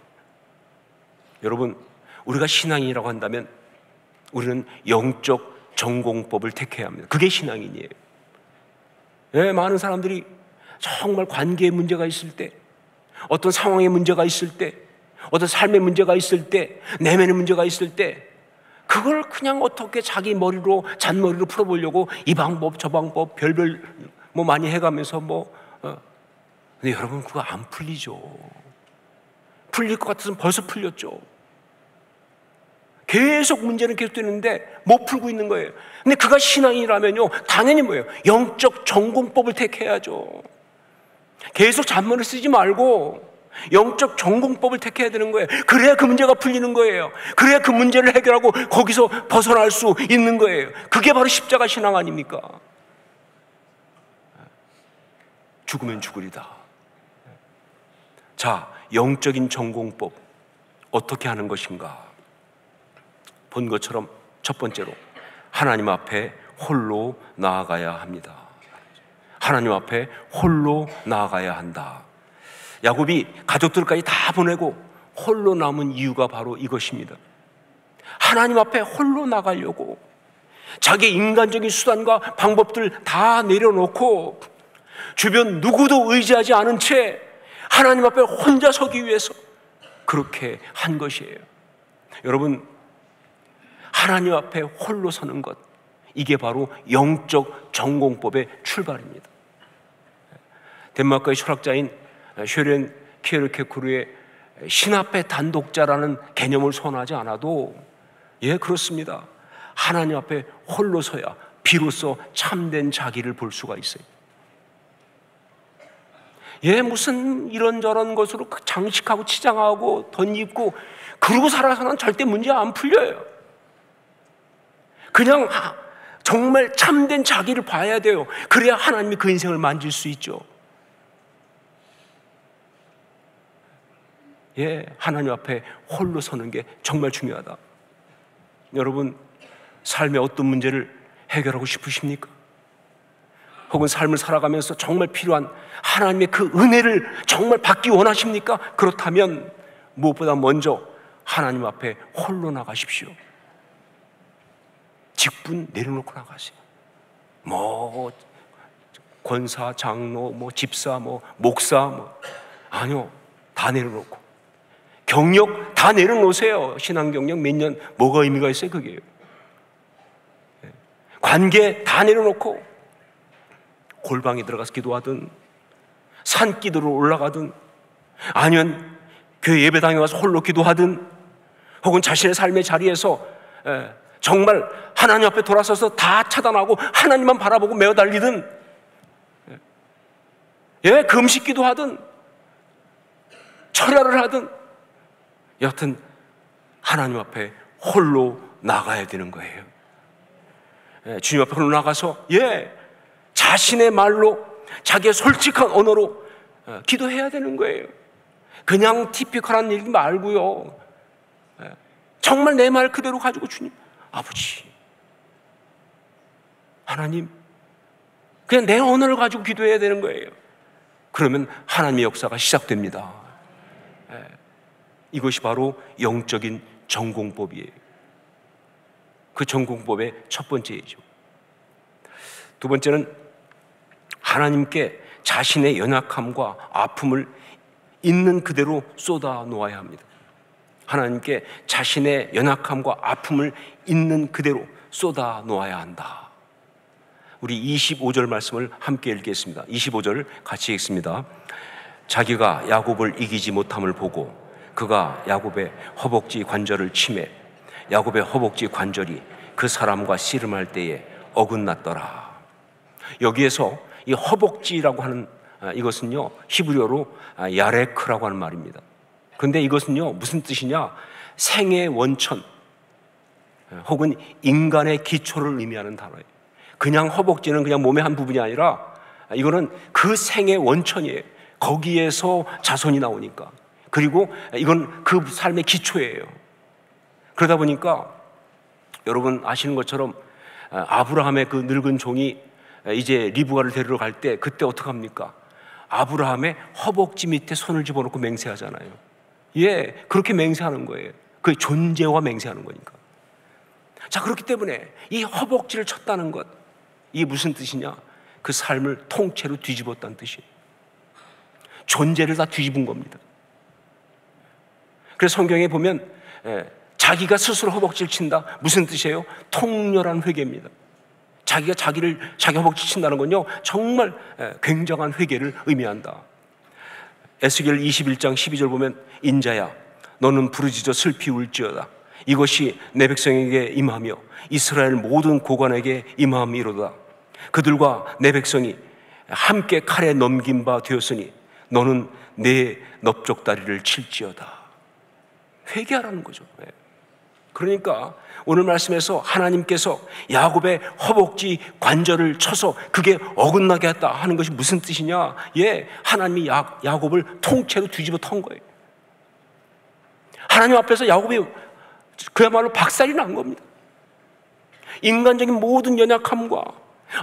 여러분, 우리가 신앙인이라고 한다면 우리는 영적 전공법을 택해야 합니다. 그게 신앙인이에요. 많은 사람들이 정말 관계에 문제가 있을 때, 어떤 상황에 문제가 있을 때, 어떤 삶의 문제가 있을 때, 내면의 문제가 있을 때, 그걸 그냥 어떻게 자기 머리로, 잔머리로 풀어보려고 이 방법 저 방법 별별 뭐 많이 해가면서 근데 여러분, 그거 안 풀리죠. 풀릴 것 같아서 벌써 풀렸죠. 계속 문제는 계속되는데 못 풀고 있는 거예요. 근데 그가 신앙이라면요, 당연히 뭐예요? 영적 전공법을 택해야죠. 계속 잔머리 쓰지 말고 영적 전공법을 택해야 되는 거예요. 그래야 그 문제가 풀리는 거예요. 그래야 그 문제를 해결하고 거기서 벗어날 수 있는 거예요. 그게 바로 십자가 신앙 아닙니까? 죽으면 죽으리다. 자, 영적인 전공법 어떻게 하는 것인가? 본 것처럼 첫 번째로 하나님 앞에 홀로 나아가야 합니다. 하나님 앞에 홀로 나아가야 한다. 야곱이 가족들까지 다 보내고 홀로 남은 이유가 바로 이것입니다. 하나님 앞에 홀로 나가려고 자기 인간적인 수단과 방법들 다 내려놓고 주변 누구도 의지하지 않은 채 하나님 앞에 혼자 서기 위해서 그렇게 한 것이에요. 여러분, 하나님 앞에 홀로 서는 것, 이게 바로 영적 전공법의 출발입니다. 덴마크의 철학자인 쉐렌 키에르케고르의 신 앞에 단독자라는 개념을 선호하지 않아도 그렇습니다. 하나님 앞에 홀로 서야 비로소 참된 자기를 볼 수가 있어요. 무슨 이런저런 것으로 장식하고 치장하고 덧입고 그러고 살아서는 절대 문제 안 풀려요. 그냥 정말 참된 자기를 봐야 돼요. 그래야 하나님이 그 인생을 만질 수 있죠. 하나님 앞에 홀로 서는 게 정말 중요하다. 여러분, 삶의 어떤 문제를 해결하고 싶으십니까? 혹은 삶을 살아가면서 정말 필요한 하나님의 그 은혜를 정말 받기 원하십니까? 그렇다면 무엇보다 먼저 하나님 앞에 홀로 나가십시오. 직분 내려놓고 나가세요. 권사, 장로, 집사, 목사, 아니요, 다 내려놓고 경력 다 내려놓으세요. 신앙 경력 몇 년 뭐가 의미가 있어요? 그게요. 관계 다 내려놓고 골방에 들어가서 기도하든 산기도로 올라가든 아니면 교회 예배당에 와서 홀로 기도하든 혹은 자신의 삶의 자리에서 정말 하나님 앞에 돌아서서 다 차단하고 하나님만 바라보고 매어 달리든 금식기도 하든 철야를 하든 여하튼 하나님 앞에 홀로 나가야 되는 거예요. 주님 앞에 홀로 나가서 자신의 말로 자기의 솔직한 언어로 기도해야 되는 거예요. 그냥 티피컬한 얘기 말고요. 정말 내 말 그대로 가지고 주님, 아버지, 하나님, 그냥 내 언어를 가지고 기도해야 되는 거예요. 그러면 하나님의 역사가 시작됩니다. 이것이 바로 영적인 전공법이에요. 그 전공법의 첫 번째이죠. 두 번째는 하나님께 자신의 연약함과 아픔을 있는 그대로 쏟아 놓아야 합니다. 하나님께 자신의 연약함과 아픔을 있는 그대로 쏟아 놓아야 한다. 우리 25절 말씀을 함께 읽겠습니다. 25절 같이 읽습니다. 자기가 야곱을 이기지 못함을 보고 그가 야곱의 허벅지 관절을 치매 야곱의 허벅지 관절이 그 사람과 씨름할 때에 어긋났더라. 여기에서 이 허벅지라고 하는 이것은요, 히브리어로 야레크라고 하는 말입니다. 근데 이것은요, 무슨 뜻이냐? 생의 원천 혹은 인간의 기초를 의미하는 단어예요. 그냥 허벅지는 그냥 몸의 한 부분이 아니라 이거는 그 생의 원천이에요. 거기에서 자손이 나오니까. 그리고 이건 그 삶의 기초예요. 그러다 보니까 여러분 아시는 것처럼 아브라함의 그 늙은 종이 이제 리브가를 데리러 갈 때 그때 어떡합니까? 아브라함의 허벅지 밑에 손을 집어넣고 맹세하잖아요. 예, 그렇게 맹세하는 거예요. 그의 존재와 맹세하는 거니까. 자, 그렇기 때문에 이 허벅지를 쳤다는 것, 이게 무슨 뜻이냐? 그 삶을 통째로 뒤집었다는 뜻이에요. 존재를 다 뒤집은 겁니다. 그래서 성경에 보면 자기가 스스로 허벅지를 친다. 무슨 뜻이에요? 통렬한 회개입니다. 자기가 자기 허벅지 친다는 건요, 정말 굉장한 회개를 의미한다. 에스겔 21장 12절 보면, 인자야 너는 부르짖어 슬피 울지어다. 이것이 내 백성에게 임하며 이스라엘 모든 고관에게 임함이로다. 그들과 내 백성이 함께 칼에 넘긴 바 되었으니 너는 내 넓적다리를 칠지어다. 회개하라는 거죠. 그러니까 오늘 말씀에서 하나님께서 야곱의 허벅지 관절을 쳐서 그게 어긋나게 했다 하는 것이 무슨 뜻이냐? 예, 하나님이 야곱을 통째로 뒤집어 턴 거예요. 하나님 앞에서 야곱이 그야말로 박살이 난 겁니다. 인간적인 모든 연약함과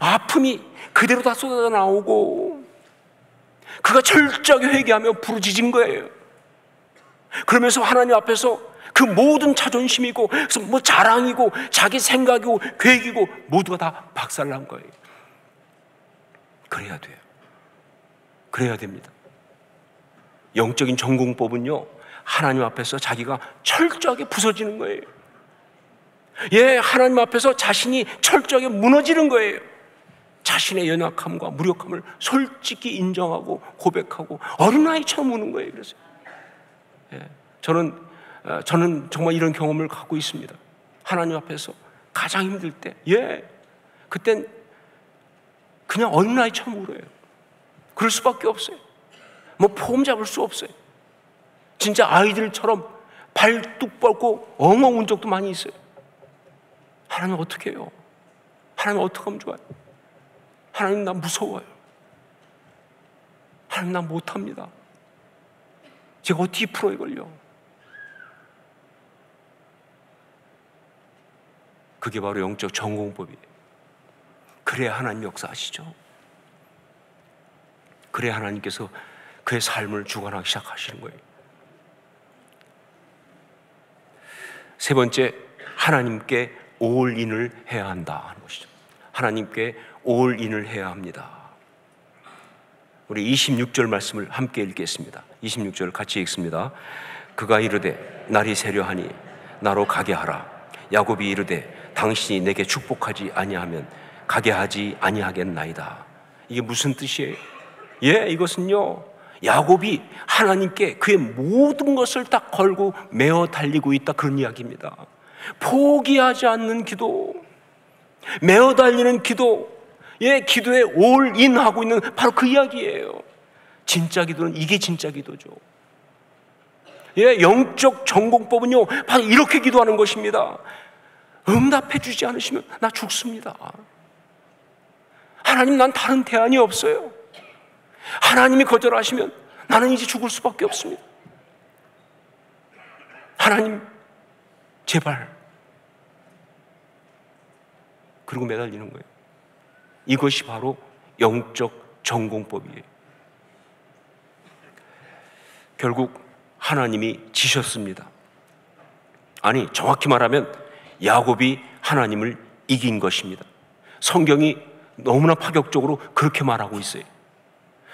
아픔이 그대로 다 쏟아져 나오고 그가 철저하게 회개하며 부르짖은 거예요. 그러면서 하나님 앞에서 그 모든 자존심이고 뭐 자랑이고 자기 생각이고 계획이고 모두가 다 박살난 거예요. 그래야 돼요. 그래야 됩니다. 영적인 전공법은요, 하나님 앞에서 자기가 철저하게 부서지는 거예요. 예, 하나님 앞에서 자신이 철저하게 무너지는 거예요. 자신의 연약함과 무력함을 솔직히 인정하고 고백하고 어린아이처럼 우는 거예요. 그래서 예, 저는 정말 이런 경험을 갖고 있습니다. 하나님 앞에서 가장 힘들 때, 예, 그땐 그냥 어린아이처럼 울어요. 그럴 수밖에 없어요. 뭐 폼 잡을 수 없어요. 진짜 아이들처럼 발 뚝 뻗고 엉엉 운 적도 많이 있어요. 하나님 어떻게 해요? 하나님 어떻게 하면 좋아요? 하나님 나 무서워요. 하나님 나 못합니다. 제가 어떻게 풀어 이걸요? 그게 바로 영적 전공법이에요. 그래야 하나님 역사하시죠. 그래야 하나님께서 그의 삶을 주관하기 시작하시는 거예요. 세 번째, 하나님께 올인을 해야 한다 하는 것이죠. 하나님께 올인을 해야 합니다. 우리 26절 말씀을 함께 읽겠습니다. 26절 같이 읽습니다. 그가 이르되 날이 새려하니 나로 가게 하라. 야곱이 이르되 당신이 내게 축복하지 아니하면 가게 하지 아니하겠나이다. 이게 무슨 뜻이에요? 예, 이것은요, 야곱이 하나님께 그의 모든 것을 딱 걸고 메어 달리고 있다, 그런 이야기입니다. 포기하지 않는 기도, 메어 달리는 기도, 예, 기도에 올인하고 있는 바로 그 이야기예요. 진짜 기도는 이게 진짜 기도죠. 예, 영적 전공법은요, 바로 이렇게 기도하는 것입니다. 응답해 주지 않으시면 나 죽습니다. 하나님, 난 다른 대안이 없어요. 하나님이 거절하시면 나는 이제 죽을 수밖에 없습니다. 하나님, 제발. 그리고 매달리는 거예요. 이것이 바로 영적 전공법이에요. 결국 하나님이 지셨습니다. 아니, 정확히 말하면 야곱이 하나님을 이긴 것입니다. 성경이 너무나 파격적으로 그렇게 말하고 있어요.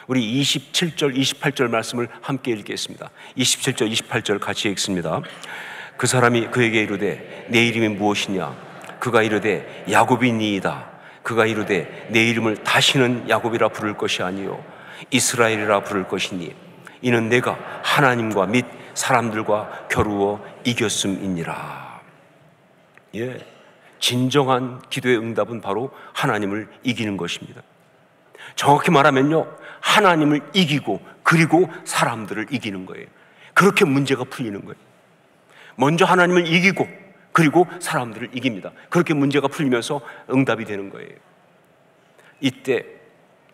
우리 27절, 28절 말씀을 함께 읽겠습니다. 27절, 28절 같이 읽습니다. 그 사람이 그에게 이르되 내 이름이 무엇이냐? 그가 이르되 야곱이니이다. 그가 이르되 내 이름을 다시는 야곱이라 부를 것이 아니요 이스라엘이라 부를 것이니 이는 내가 하나님과 및 사람들과 겨루어 이겼음이니라. 예, 진정한 기도의 응답은 바로 하나님을 이기는 것입니다. 정확히 말하면요, 하나님을 이기고 그리고 사람들을 이기는 거예요. 그렇게 문제가 풀리는 거예요. 먼저 하나님을 이기고 그리고 사람들을 이깁니다. 그렇게 문제가 풀리면서 응답이 되는 거예요. 이때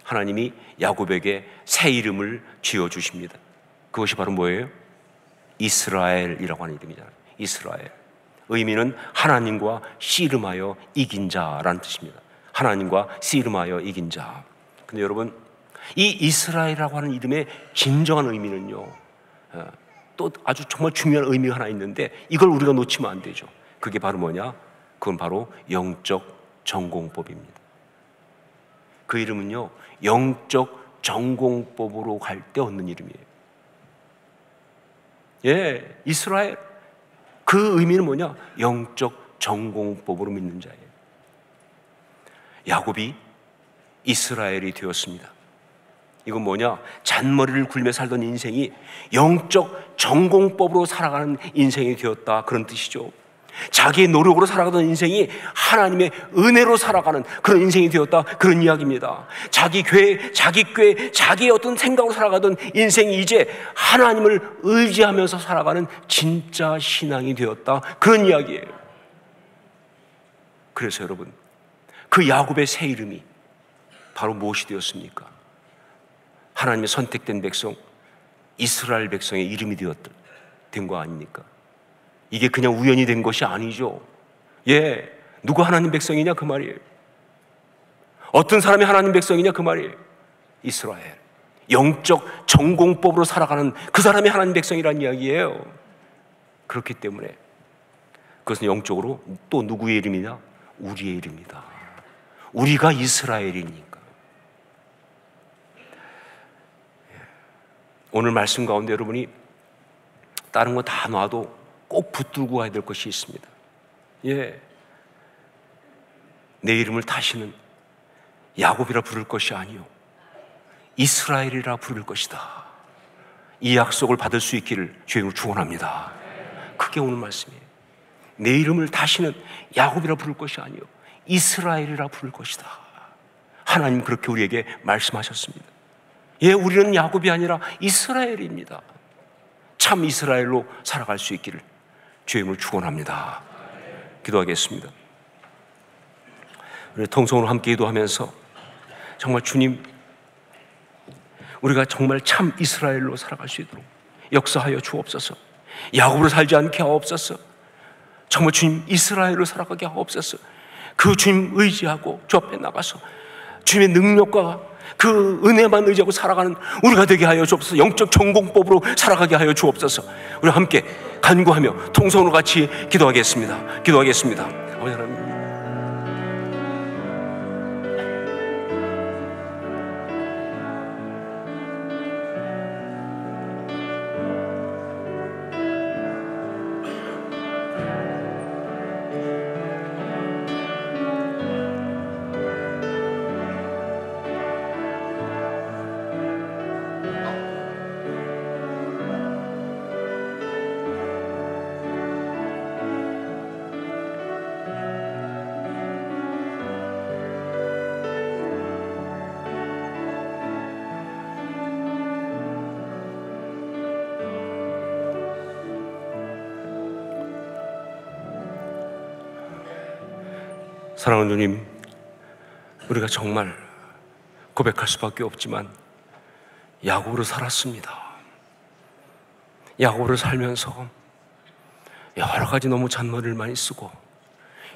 하나님이 야곱에게 새 이름을 지어주십니다. 그것이 바로 뭐예요? 이스라엘이라고 하는 이름이잖아요. 이스라엘. 의미는 하나님과 씨름하여 이긴 자라는 뜻입니다. 하나님과 씨름하여 이긴 자. 근데 여러분, 이 이스라엘이라고 하는 이름의 진정한 의미는요, 또 아주 정말 중요한 의미가 하나 있는데 이걸 우리가 놓치면 안 되죠. 그게 바로 뭐냐? 그건 바로 영적 전공법입니다. 그 이름은요, 영적 전공법으로 갈 때 얻는 이름이에요. 예, 이스라엘. 그 의미는 뭐냐? 영적 전공법으로 믿는 자예요. 야곱이 이스라엘이 되었습니다. 이건 뭐냐? 잔머리를 굴며 살던 인생이 영적 전공법으로 살아가는 인생이 되었다, 그런 뜻이죠. 자기의 노력으로 살아가던 인생이 하나님의 은혜로 살아가는 그런 인생이 되었다, 그런 이야기입니다. 자기 궤, 자기의 어떤 생각으로 살아가던 인생이 이제 하나님을 의지하면서 살아가는 진짜 신앙이 되었다, 그런 이야기예요. 그래서 여러분, 그 야곱의 새 이름이 바로 무엇이 되었습니까? 하나님의 선택된 백성, 이스라엘 백성의 이름이 된 거 아닙니까? 이게 그냥 우연히 된 것이 아니죠. 예, 누구 하나님 백성이냐 그 말이에요. 어떤 사람이 하나님 백성이냐 그 말이에요. 이스라엘, 영적 전공법으로 살아가는 그 사람이 하나님 백성이라는 이야기예요. 그렇기 때문에 그것은 영적으로 또 누구의 이름이냐? 우리의 이름이다. 우리가 이스라엘이니까. 오늘 말씀 가운데 여러분이 다른 거 다 놔도 꼭 붙들고 가야 될 것이 있습니다. 예, 내 이름을 다시는 야곱이라 부를 것이 아니요 이스라엘이라 부를 것이다. 이 약속을 받을 수 있기를 주님으로 축원합니다. 그게 오늘 말씀이에요. 내 이름을 다시는 야곱이라 부를 것이 아니요 이스라엘이라 부를 것이다. 하나님 그렇게 우리에게 말씀하셨습니다. 예, 우리는 야곱이 아니라 이스라엘입니다. 참 이스라엘로 살아갈 수 있기를 주님을 축원합니다. 기도하겠습니다. 우리 통성으로 함께 기도하면서 정말 주님, 우리가 정말 참 이스라엘로 살아갈 수 있도록 역사하여 주옵소서. 야곱으로 살지 않게 하옵소서. 정말 주님 이스라엘로 살아가게 하옵소서. 그 주님 의지하고 주 앞에 나가서 주님의 능력과 그 은혜만 의지하고 살아가는 우리가 되게 하여 주옵소서. 영적 전공법으로 살아가게 하여 주옵소서. 우리 함께 간구하며 통성으로 같이 기도하겠습니다. 기도하겠습니다. 아버지 하나님, 사랑하는 주님, 우리가 정말 고백할 수밖에 없지만 야곱으로 살았습니다. 야곱으로 살면서 여러 가지 너무 잔머리를 많이 쓰고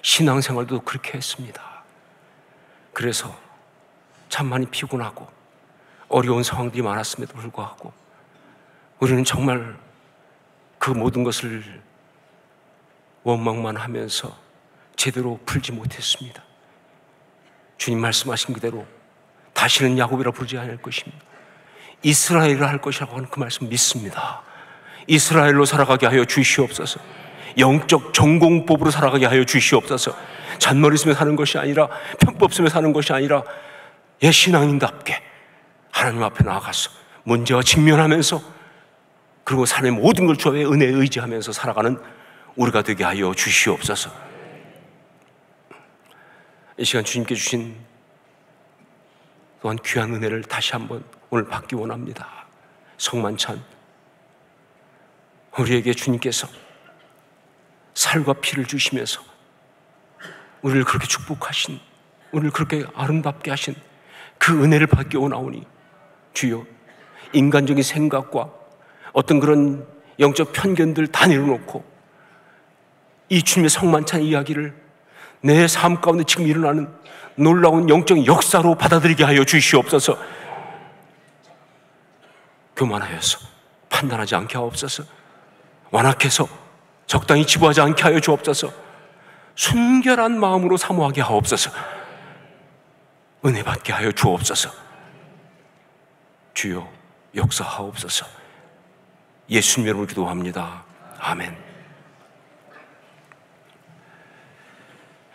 신앙생활도 그렇게 했습니다. 그래서 참 많이 피곤하고 어려운 상황들이 많았음에도 불구하고 우리는 정말 그 모든 것을 원망만 하면서 제대로 풀지 못했습니다. 주님 말씀하신 그대로 다시는 야곱이라 부르지 않을 것입니다. 이스라엘이라 할 것이라고 하는 그 말씀 믿습니다. 이스라엘로 살아가게 하여 주시옵소서. 영적 전공법으로 살아가게 하여 주시옵소서. 잔머리 쓰며 사는 것이 아니라 편법 쓰며 사는 것이 아니라 신앙인답게 하나님 앞에 나아가서 문제와 직면하면서 그리고 삶의 모든 걸 주의 은혜에 의지하면서 살아가는 우리가 되게 하여 주시옵소서. 이 시간 주님께 주신 또한 귀한 은혜를 다시 한번 오늘 받기 원합니다. 성만찬, 우리에게 주님께서 살과 피를 주시면서 우리를 그렇게 축복하신, 우리를 그렇게 아름답게 하신 그 은혜를 받기 원하오니 주여, 인간적인 생각과 어떤 그런 영적 편견들 다 내려놓고 이 주님의 성만찬 이야기를 내 삶 가운데 지금 일어나는 놀라운 영적 역사로 받아들이게 하여 주시옵소서. 교만하여서 판단하지 않게 하옵소서. 완악해서 적당히 지부하지 않게 하여 주옵소서. 순결한 마음으로 사모하게 하옵소서. 은혜 받게 하여 주옵소서. 주여 역사하옵소서. 예수님 이름으로 기도합니다. 아멘.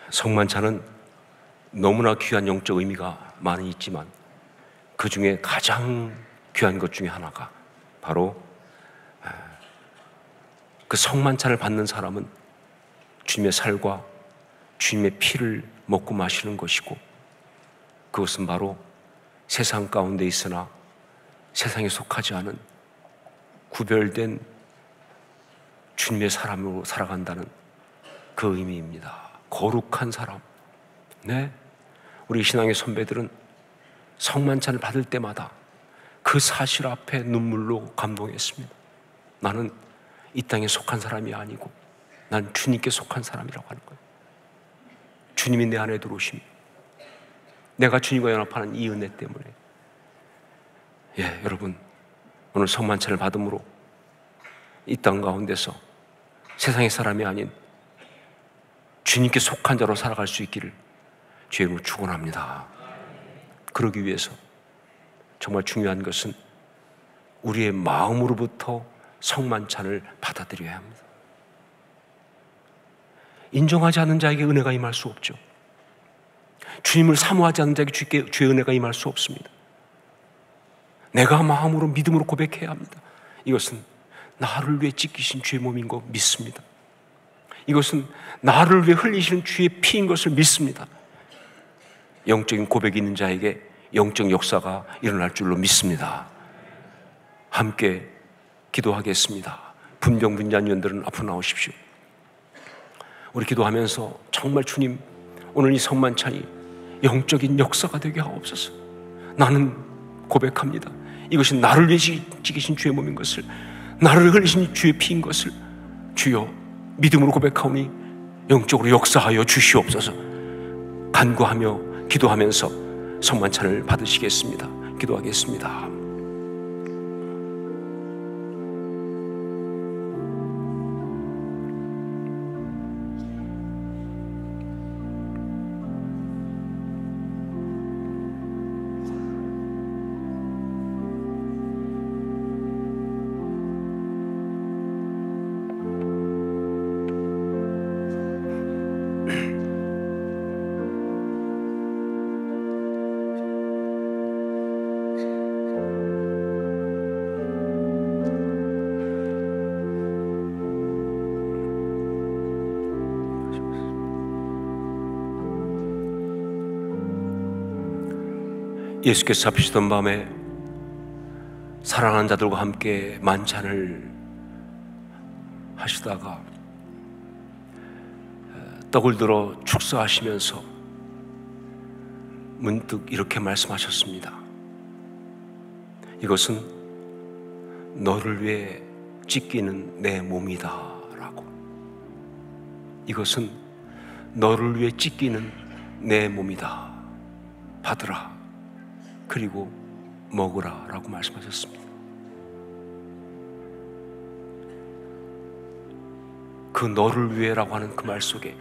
성만찬은 너무나 귀한 영적 의미가 많이 있지만 그 중에 가장 귀한 것 중에 하나가 바로 그 성만찬을 받는 사람은 주님의 살과 주님의 피를 먹고 마시는 것이고, 그것은 바로 세상 가운데 있으나 세상에 속하지 않은 구별된 주님의 사람으로 살아간다는 그 의미입니다. 거룩한 사람. 네, 우리 신앙의 선배들은 성만찬을 받을 때마다 그 사실 앞에 눈물로 감동했습니다. 나는 이 땅에 속한 사람이 아니고 난 주님께 속한 사람이라고 하는 거예요. 주님이 내 안에 들어오심이, 내가 주님과 연합하는 이 은혜 때문에. 여러분, 오늘 성만찬을 받음으로 이 땅 가운데서 세상의 사람이 아닌 주님께 속한 자로 살아갈 수 있기를 주의 이름으로 축원합니다. 그러기 위해서 정말 중요한 것은 우리의 마음으로부터 성만찬을 받아들여야 합니다. 인정하지 않는 자에게 은혜가 임할 수 없죠. 주님을 사모하지 않는 자에게 주의 은혜가 임할 수 없습니다. 내가 마음으로 믿음으로 고백해야 합니다. 이것은 나를 위해 찢기신 주의 몸인 거 믿습니다. 이것은 나를 위해 흘리시는 주의 피인 것을 믿습니다. 영적인 고백이 있는 자에게 영적 역사가 일어날 줄로 믿습니다. 함께 기도하겠습니다. 분병분잔위원들은 앞으로 나오십시오. 우리 기도하면서 정말 주님, 오늘 이 성만찬이 영적인 역사가 되게 하옵소서. 나는 고백합니다. 이것이 나를 위해 찢기신 주의 몸인 것을, 나를 흘리신 주의 피인 것을 주여 믿음으로 고백하오니 영적으로 역사하여 주시옵소서. 간구하며 기도하면서 성만찬을 받으시겠습니다. 기도하겠습니다. 예수께서 잡히시던 밤에 사랑하는 자들과 함께 만찬을 하시다가 떡을 들어 축사하시면서 문득 이렇게 말씀하셨습니다. 이것은 너를 위해 찢기는 내 몸이다 라고. 이것은 너를 위해 찢기는 내 몸이다. 받으라. 그리고 먹으라 라고 말씀하셨습니다. 그 너를 위해라고 하는 그 말 속에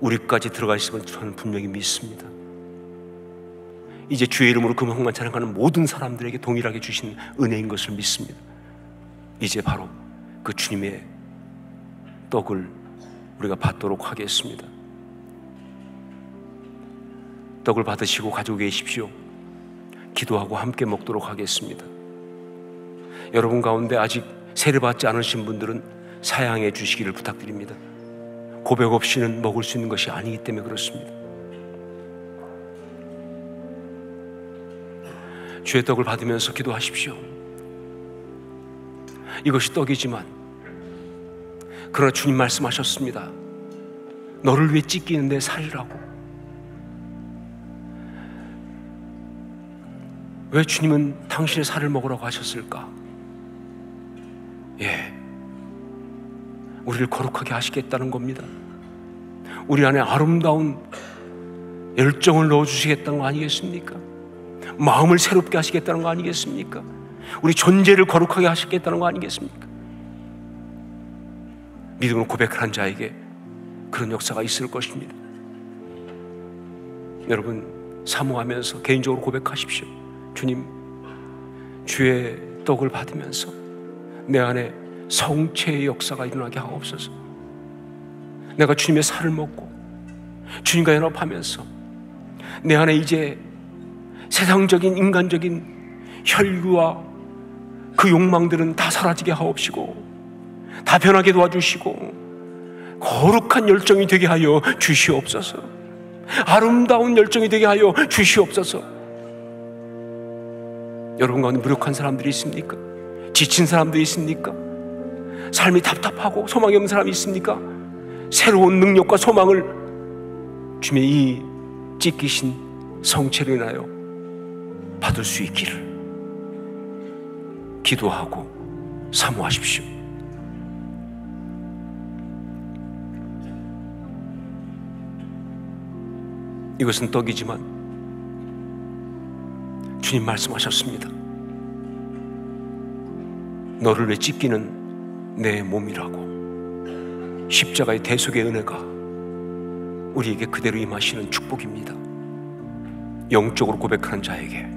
우리까지 들어가 있음을 저는 분명히 믿습니다. 이제 주의 이름으로 그 성만찬을 가는 모든 사람들에게 동일하게 주신 은혜인 것을 믿습니다. 이제 바로 그 주님의 떡을 우리가 받도록 하겠습니다. 떡을 받으시고 가지고 계십시오. 기도하고 함께 먹도록 하겠습니다. 여러분 가운데 아직 세례받지 않으신 분들은 사양해 주시기를 부탁드립니다. 고백 없이는 먹을 수 있는 것이 아니기 때문에 그렇습니다. 주의 떡을 받으면서 기도하십시오. 이것이 떡이지만 그러나 주님 말씀하셨습니다. 너를 위해 찢기는 내 살이라고. 왜 주님은 당신의 살을 먹으라고 하셨을까? 우리를 거룩하게 하시겠다는 겁니다. 우리 안에 아름다운 열정을 넣어주시겠다는 거 아니겠습니까? 마음을 새롭게 하시겠다는 거 아니겠습니까? 우리 존재를 거룩하게 하시겠다는 거 아니겠습니까? 믿음으로 고백하는 자에게 그런 역사가 있을 것입니다. 여러분, 사모하면서 개인적으로 고백하십시오. 주님, 주의 떡을 받으면서 내 안에 성체의 역사가 일어나게 하옵소서. 내가 주님의 살을 먹고 주님과 연합하면서 내 안에 이제 세상적인 인간적인 혈기와 그 욕망들은 다 사라지게 하옵시고 다 변하게 도와주시고 거룩한 열정이 되게 하여 주시옵소서. 아름다운 열정이 되게 하여 주시옵소서. 여러분 가운데 무력한 사람들이 있습니까? 지친 사람들이 있습니까? 삶이 답답하고 소망이 없는 사람이 있습니까? 새로운 능력과 소망을 주님의 이 찢기신 성체로 인하여 받을 수 있기를 기도하고 사모하십시오. 이것은 떡이지만 주님 말씀하셨습니다. 너를 왜 찢기는 내 몸이라고. 십자가의 대속의 은혜가 우리에게 그대로 임하시는 축복입니다. 영적으로 고백하는 자에게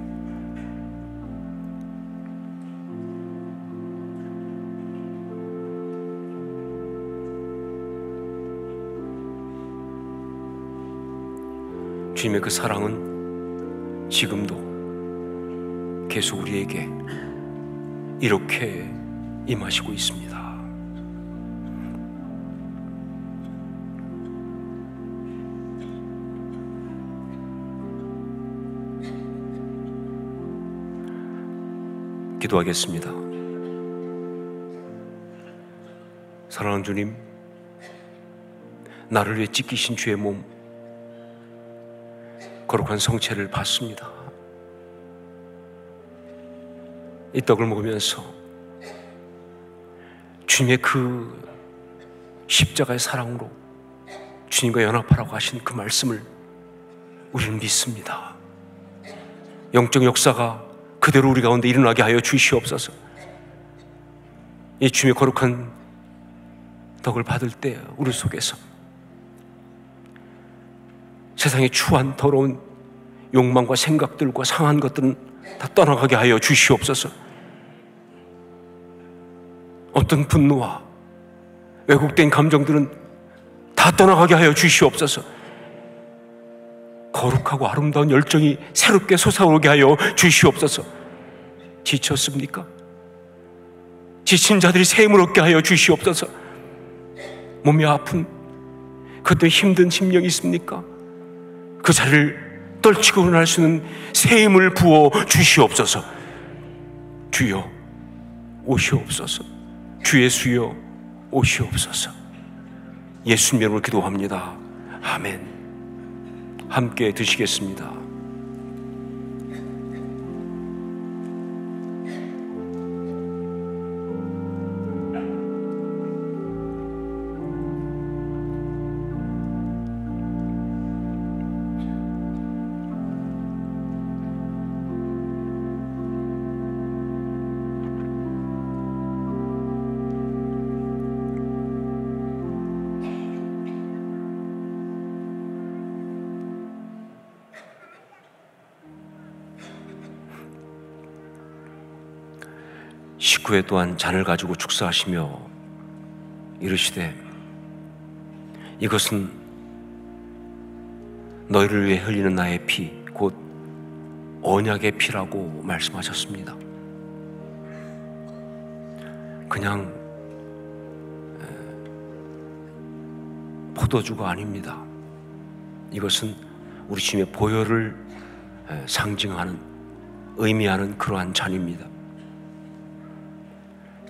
주님의 그 사랑은 지금도 계속 우리에게 이렇게 임하시고 있습니다. 기도하겠습니다. 사랑하는 주님, 나를 위해 찢기신 주의 몸, 거룩한 성체를 받습니다. 이 떡을 먹으면서 주님의 그 십자가의 사랑으로 주님과 연합하라고 하신 그 말씀을 우리는 믿습니다. 영적 역사가 그대로 우리 가운데 일어나게 하여 주시옵소서. 이 주님의 거룩한 떡을 받을 때 우리 속에서 세상의 추한 더러운 욕망과 생각들과 상한 것들은 다 떠나가게 하여 주시옵소서. 어떤 분노와 왜곡된 감정들은 다 떠나가게 하여 주시옵소서. 거룩하고 아름다운 열정이 새롭게 솟아오르게 하여 주시옵소서. 지쳤습니까? 지친 자들이 새 힘을 얻게 하여 주시옵소서. 몸이 아픈 그때 힘든 심령이 있습니까? 그 자리를 떨치고 일어날 수 있는 새 힘을 부어 주시옵소서. 주여 오시옵소서. 주 예수여 오시옵소서. 예수님 이름으로 기도합니다. 아멘. 함께 드시겠습니다. 식후에 또한 잔을 가지고 축사하시며 이르시되 이것은 너희를 위해 흘리는 나의 피 곧 언약의 피라고 말씀하셨습니다. 그냥 포도주가 아닙니다. 이것은 우리 주님의 보혈을 상징하는 의미하는 그러한 잔입니다.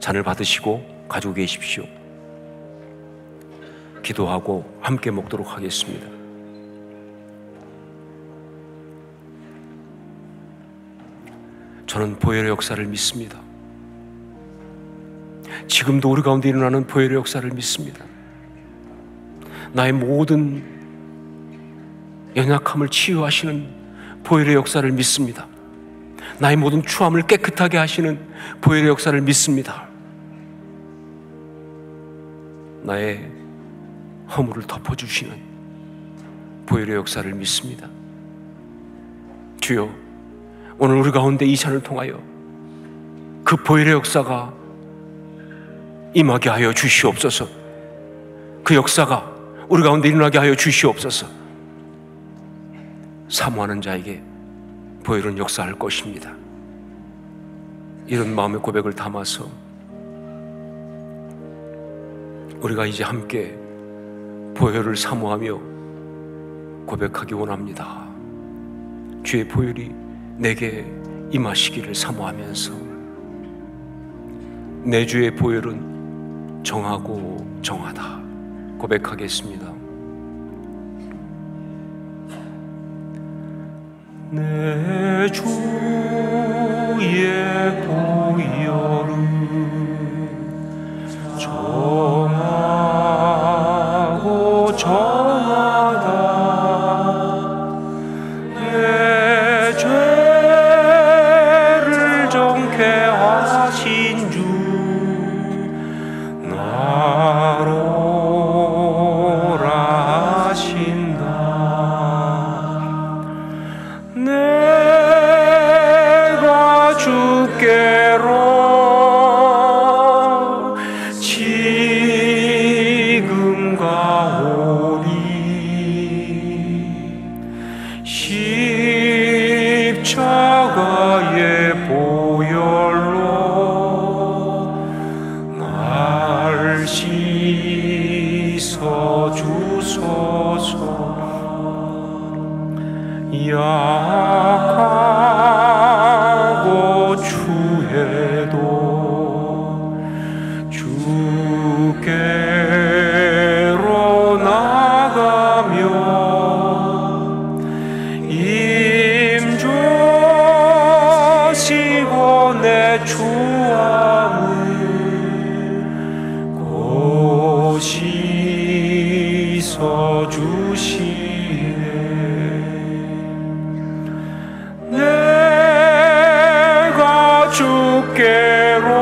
잔을 받으시고 가지고 계십시오. 기도하고 함께 먹도록 하겠습니다. 저는 보혈의 역사를 믿습니다. 지금도 우리 가운데 일어나는 보혈의 역사를 믿습니다. 나의 모든 연약함을 치유하시는 보혈의 역사를 믿습니다. 나의 모든 추함을 깨끗하게 하시는 보혈의 역사를 믿습니다. 나의 허물을 덮어주시는 보혈의 역사를 믿습니다. 주여, 오늘 우리 가운데 이 잔을 통하여 그 보혈의 역사가 임하게 하여 주시옵소서. 그 역사가 우리 가운데 일어나게 하여 주시옵소서. 사모하는 자에게 보혈은 역사할 것입니다. 이런 마음의 고백을 담아서 우리가 이제 함께 보혈을 사모하며 고백하기 원합니다. 주의 보혈이 내게 임하시기를 사모하면서, 내 주의 보혈은 정하고 정하다 고백하겠습니다. 내 주의 보혈은 정하고 정하다. 내 죄를 정케 하신 주 나로 하신다. 내가 주께로 지금과 오리 십자가의 보혈로 날 씻어 주소서. 약하고 추해도 주께로 나가며 임주시고 내 추함을 곧 씻어 주시네. 내가 주께로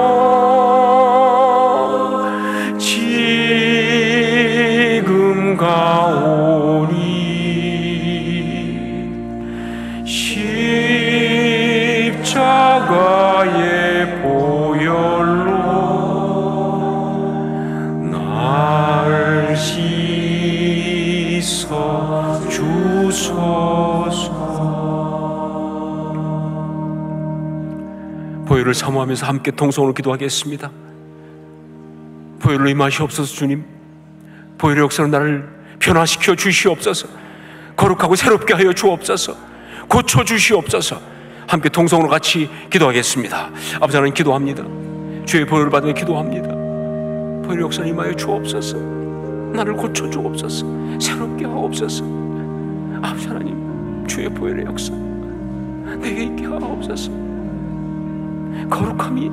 지금가 오니 십자가의 보혈로 날 씻어 주소서. 보혈을 사모하면서 함께 통성으로 기도하겠습니다. 보혈로 임하시옵소서. 주님, 보혈의 역사로 나를 변화시켜 주시옵소서. 거룩하고 새롭게 하여 주옵소서. 고쳐 주시옵소서. 함께 통성으로 같이 기도하겠습니다. 아버지 하나님, 기도합니다. 주의 보혈을 받으며 기도합니다. 보혈의 역사로 임하여 주옵소서. 나를 고쳐 주옵소서. 새롭게 하옵소서. 아버지 하나님, 주의 보혈의 역사 내게 있게 하옵소서. 거룩함이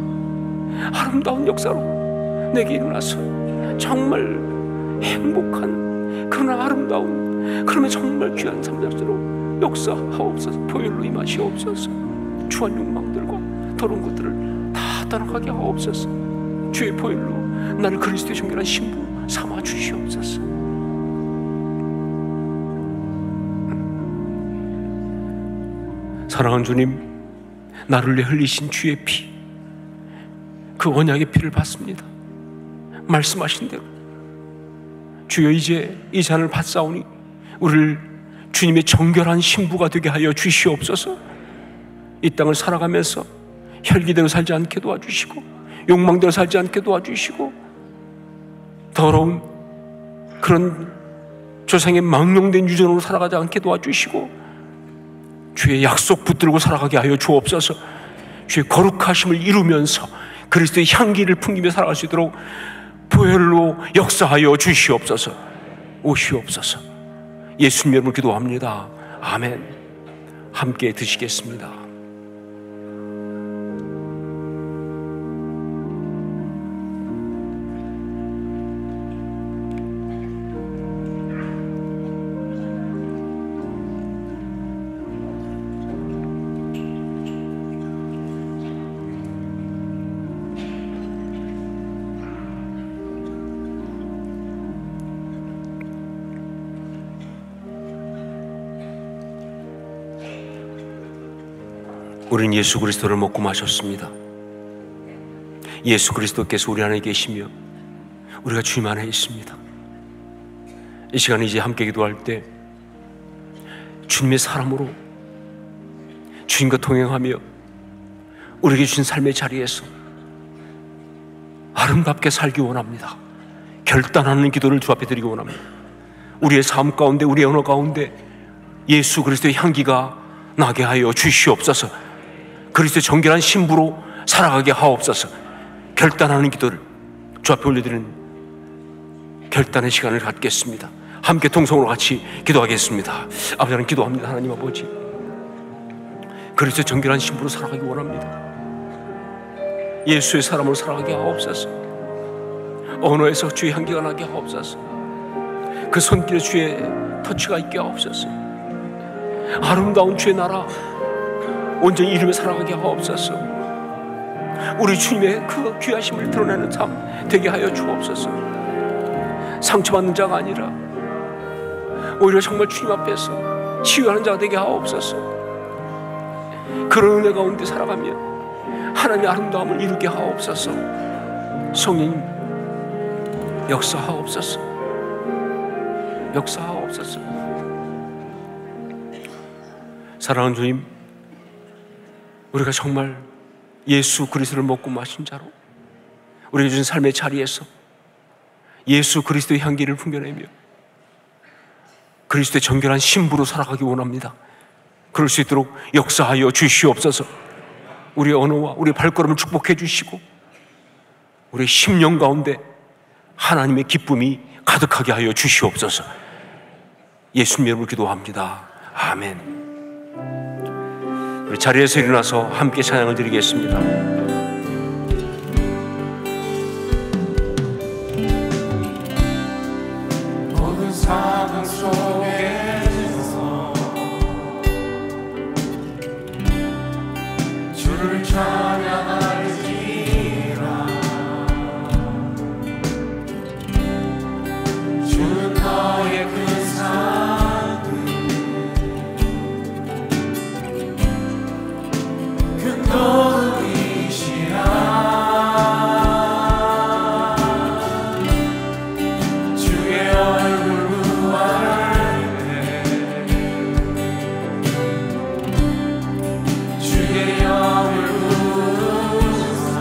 아름다운 역사로 내게 일어나서 정말 행복한, 그러나 아름다운, 그러면 정말 귀한 삶으로 역사하옵소서. 보혈로 임하시옵소서. 추한 욕망들과 더러운 것들을 다 떠나가게 하옵소서. 주의 보혈로 나를 그리스도의 정결한 신부 삼아 주시옵소서. 사랑하는 주님, 나를 위해 흘리신 주의 피, 그 언약의 피를 받습니다. 말씀하신 대로 주여, 이제 이 잔을 받사오니 우리를 주님의 정결한 신부가 되게 하여 주시옵소서. 이 땅을 살아가면서 혈기대로 살지 않게 도와주시고, 욕망대로 살지 않게 도와주시고, 더러운 그런 조상의 망령된 유전으로 살아가지 않게 도와주시고, 주의 약속 붙들고 살아가게 하여 주옵소서. 주의 거룩하심을 이루면서 그리스도의 향기를 풍기며 살아갈 수 있도록 보혈로 역사하여 주시옵소서. 오시옵소서. 예수님 이름으로 기도합니다. 아멘. 함께 드시겠습니다. 우리는 예수 그리스도를 먹고 마셨습니다. 예수 그리스도께서 우리 안에 계시며 우리가 주님 안에 있습니다. 이 시간에 이제 함께 기도할 때 주님의 사람으로 주님과 동행하며 우리에게 주신 삶의 자리에서 아름답게 살기 원합니다. 결단하는 기도를 주 앞에 드리기 원합니다. 우리의 삶 가운데, 우리의 언어 가운데 예수 그리스도의 향기가 나게 하여 주시옵소서. 그리스도의 정결한 신부로 살아가게 하옵소서. 결단하는 기도를 주 앞에 올려드리는 결단의 시간을 갖겠습니다. 함께 통성으로 같이 기도하겠습니다. 아버지, 하나님 기도합니다. 하나님 아버지, 그리스도의 정결한 신부로 살아가기 원합니다. 예수의 사람으로 살아가게 하옵소서. 언어에서 주의 향기가 나게 하옵소서. 그 손길에 주의 터치가 있게 하옵소서. 아름다운 주의 나라 온전히 이름에 살아가게 하옵소서. 우리 주님의 그 귀하심을 드러내는 삶 되게 하여 주옵소서. 상처받는 자가 아니라 오히려 정말 주님 앞에서 치유하는 자가 되게 하옵소서. 그런 은혜 가운데 살아가며 하나님의 아름다움을 이루게 하옵소서. 성령님 역사하옵소서. 역사하옵소서. 사랑하는 주님, 우리가 정말 예수 그리스도를 먹고 마신 자로 우리에게 주신 삶의 자리에서 예수 그리스도의 향기를 풍겨내며 그리스도의 정결한 신부로 살아가기 원합니다. 그럴 수 있도록 역사하여 주시옵소서. 우리의 언어와 우리의 발걸음을 축복해 주시고 우리의 심령 가운데 하나님의 기쁨이 가득하게 하여 주시옵소서. 예수님 이름으로 기도합니다. 아멘. 우리 자리에서 일어나서 함께 찬양을 드리겠습니다. 모든 상황 속에서 주를 찬양할지라. 주는 너의 그 삶은 근거이시라. 주의 얼굴 구할 때 주의 영을 부으사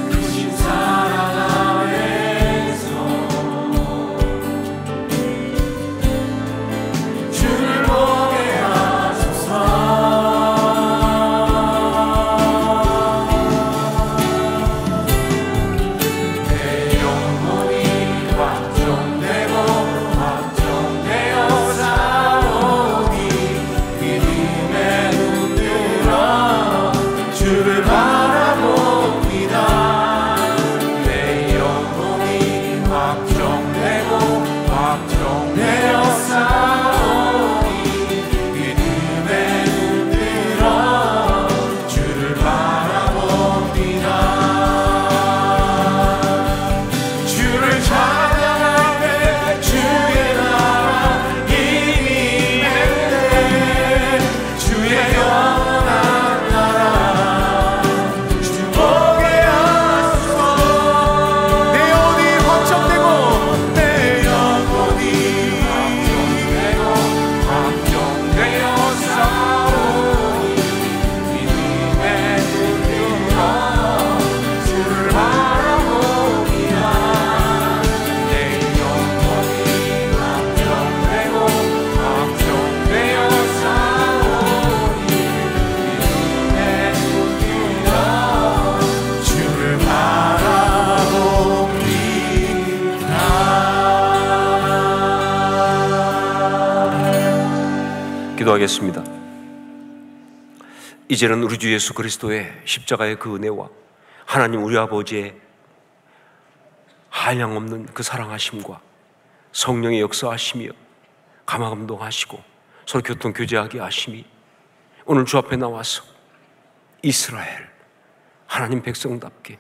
크신 사랑 안에서 주를 보게 내 영혼이 확정되고 확정되어 싸우니 믿음에 눈들어 주를 바라봅니다. 내 영혼이 확정되고 확정되어 싸우니 믿음에 눈들어 주를 바라봅니다. 주를 찬양할 때 주의 나라 이미 맺네. 주의 영원한 나라 주 보게 하소서. 내 영혼이 확정되고 내 영혼이 확정되어 싸우니 믿음에 눈들어 주를 바라봅니다. 내 영혼이 확정되고 확정되어 싸우니 믿음에 눈들어 주를 바라봅니다. 기도하겠습니다. 이제는 우리 주 예수 그리스도의 십자가의 그 은혜와 하나님 우리 아버지의 한량없는 그 사랑하심과 성령의 역사하시며 감화감동하시고 서로 교통교제하게 하심이 오늘 주 앞에 나와서 이스라엘 하나님 백성답게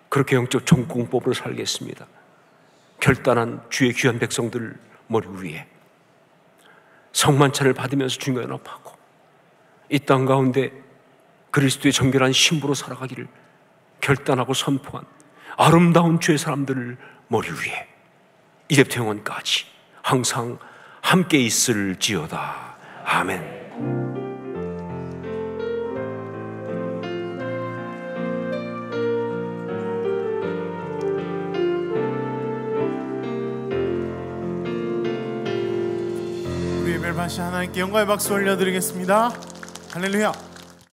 그렇게 영적 정공법으로 살겠습니다. 결단한 주의 귀한 백성들 머리 위에 성만찬을 받으면서 주님과 연합하고 이 땅 가운데 그리스도의 정결한 신부로 살아가기를 결단하고 선포한 아름다운 주의 사람들을 머리 위에 이제부터 영원까지 항상 함께 있을지어다. 아멘. 우리 예배를 마치 하나님께 영광의 박수 올려드리겠습니다. 할렐루야.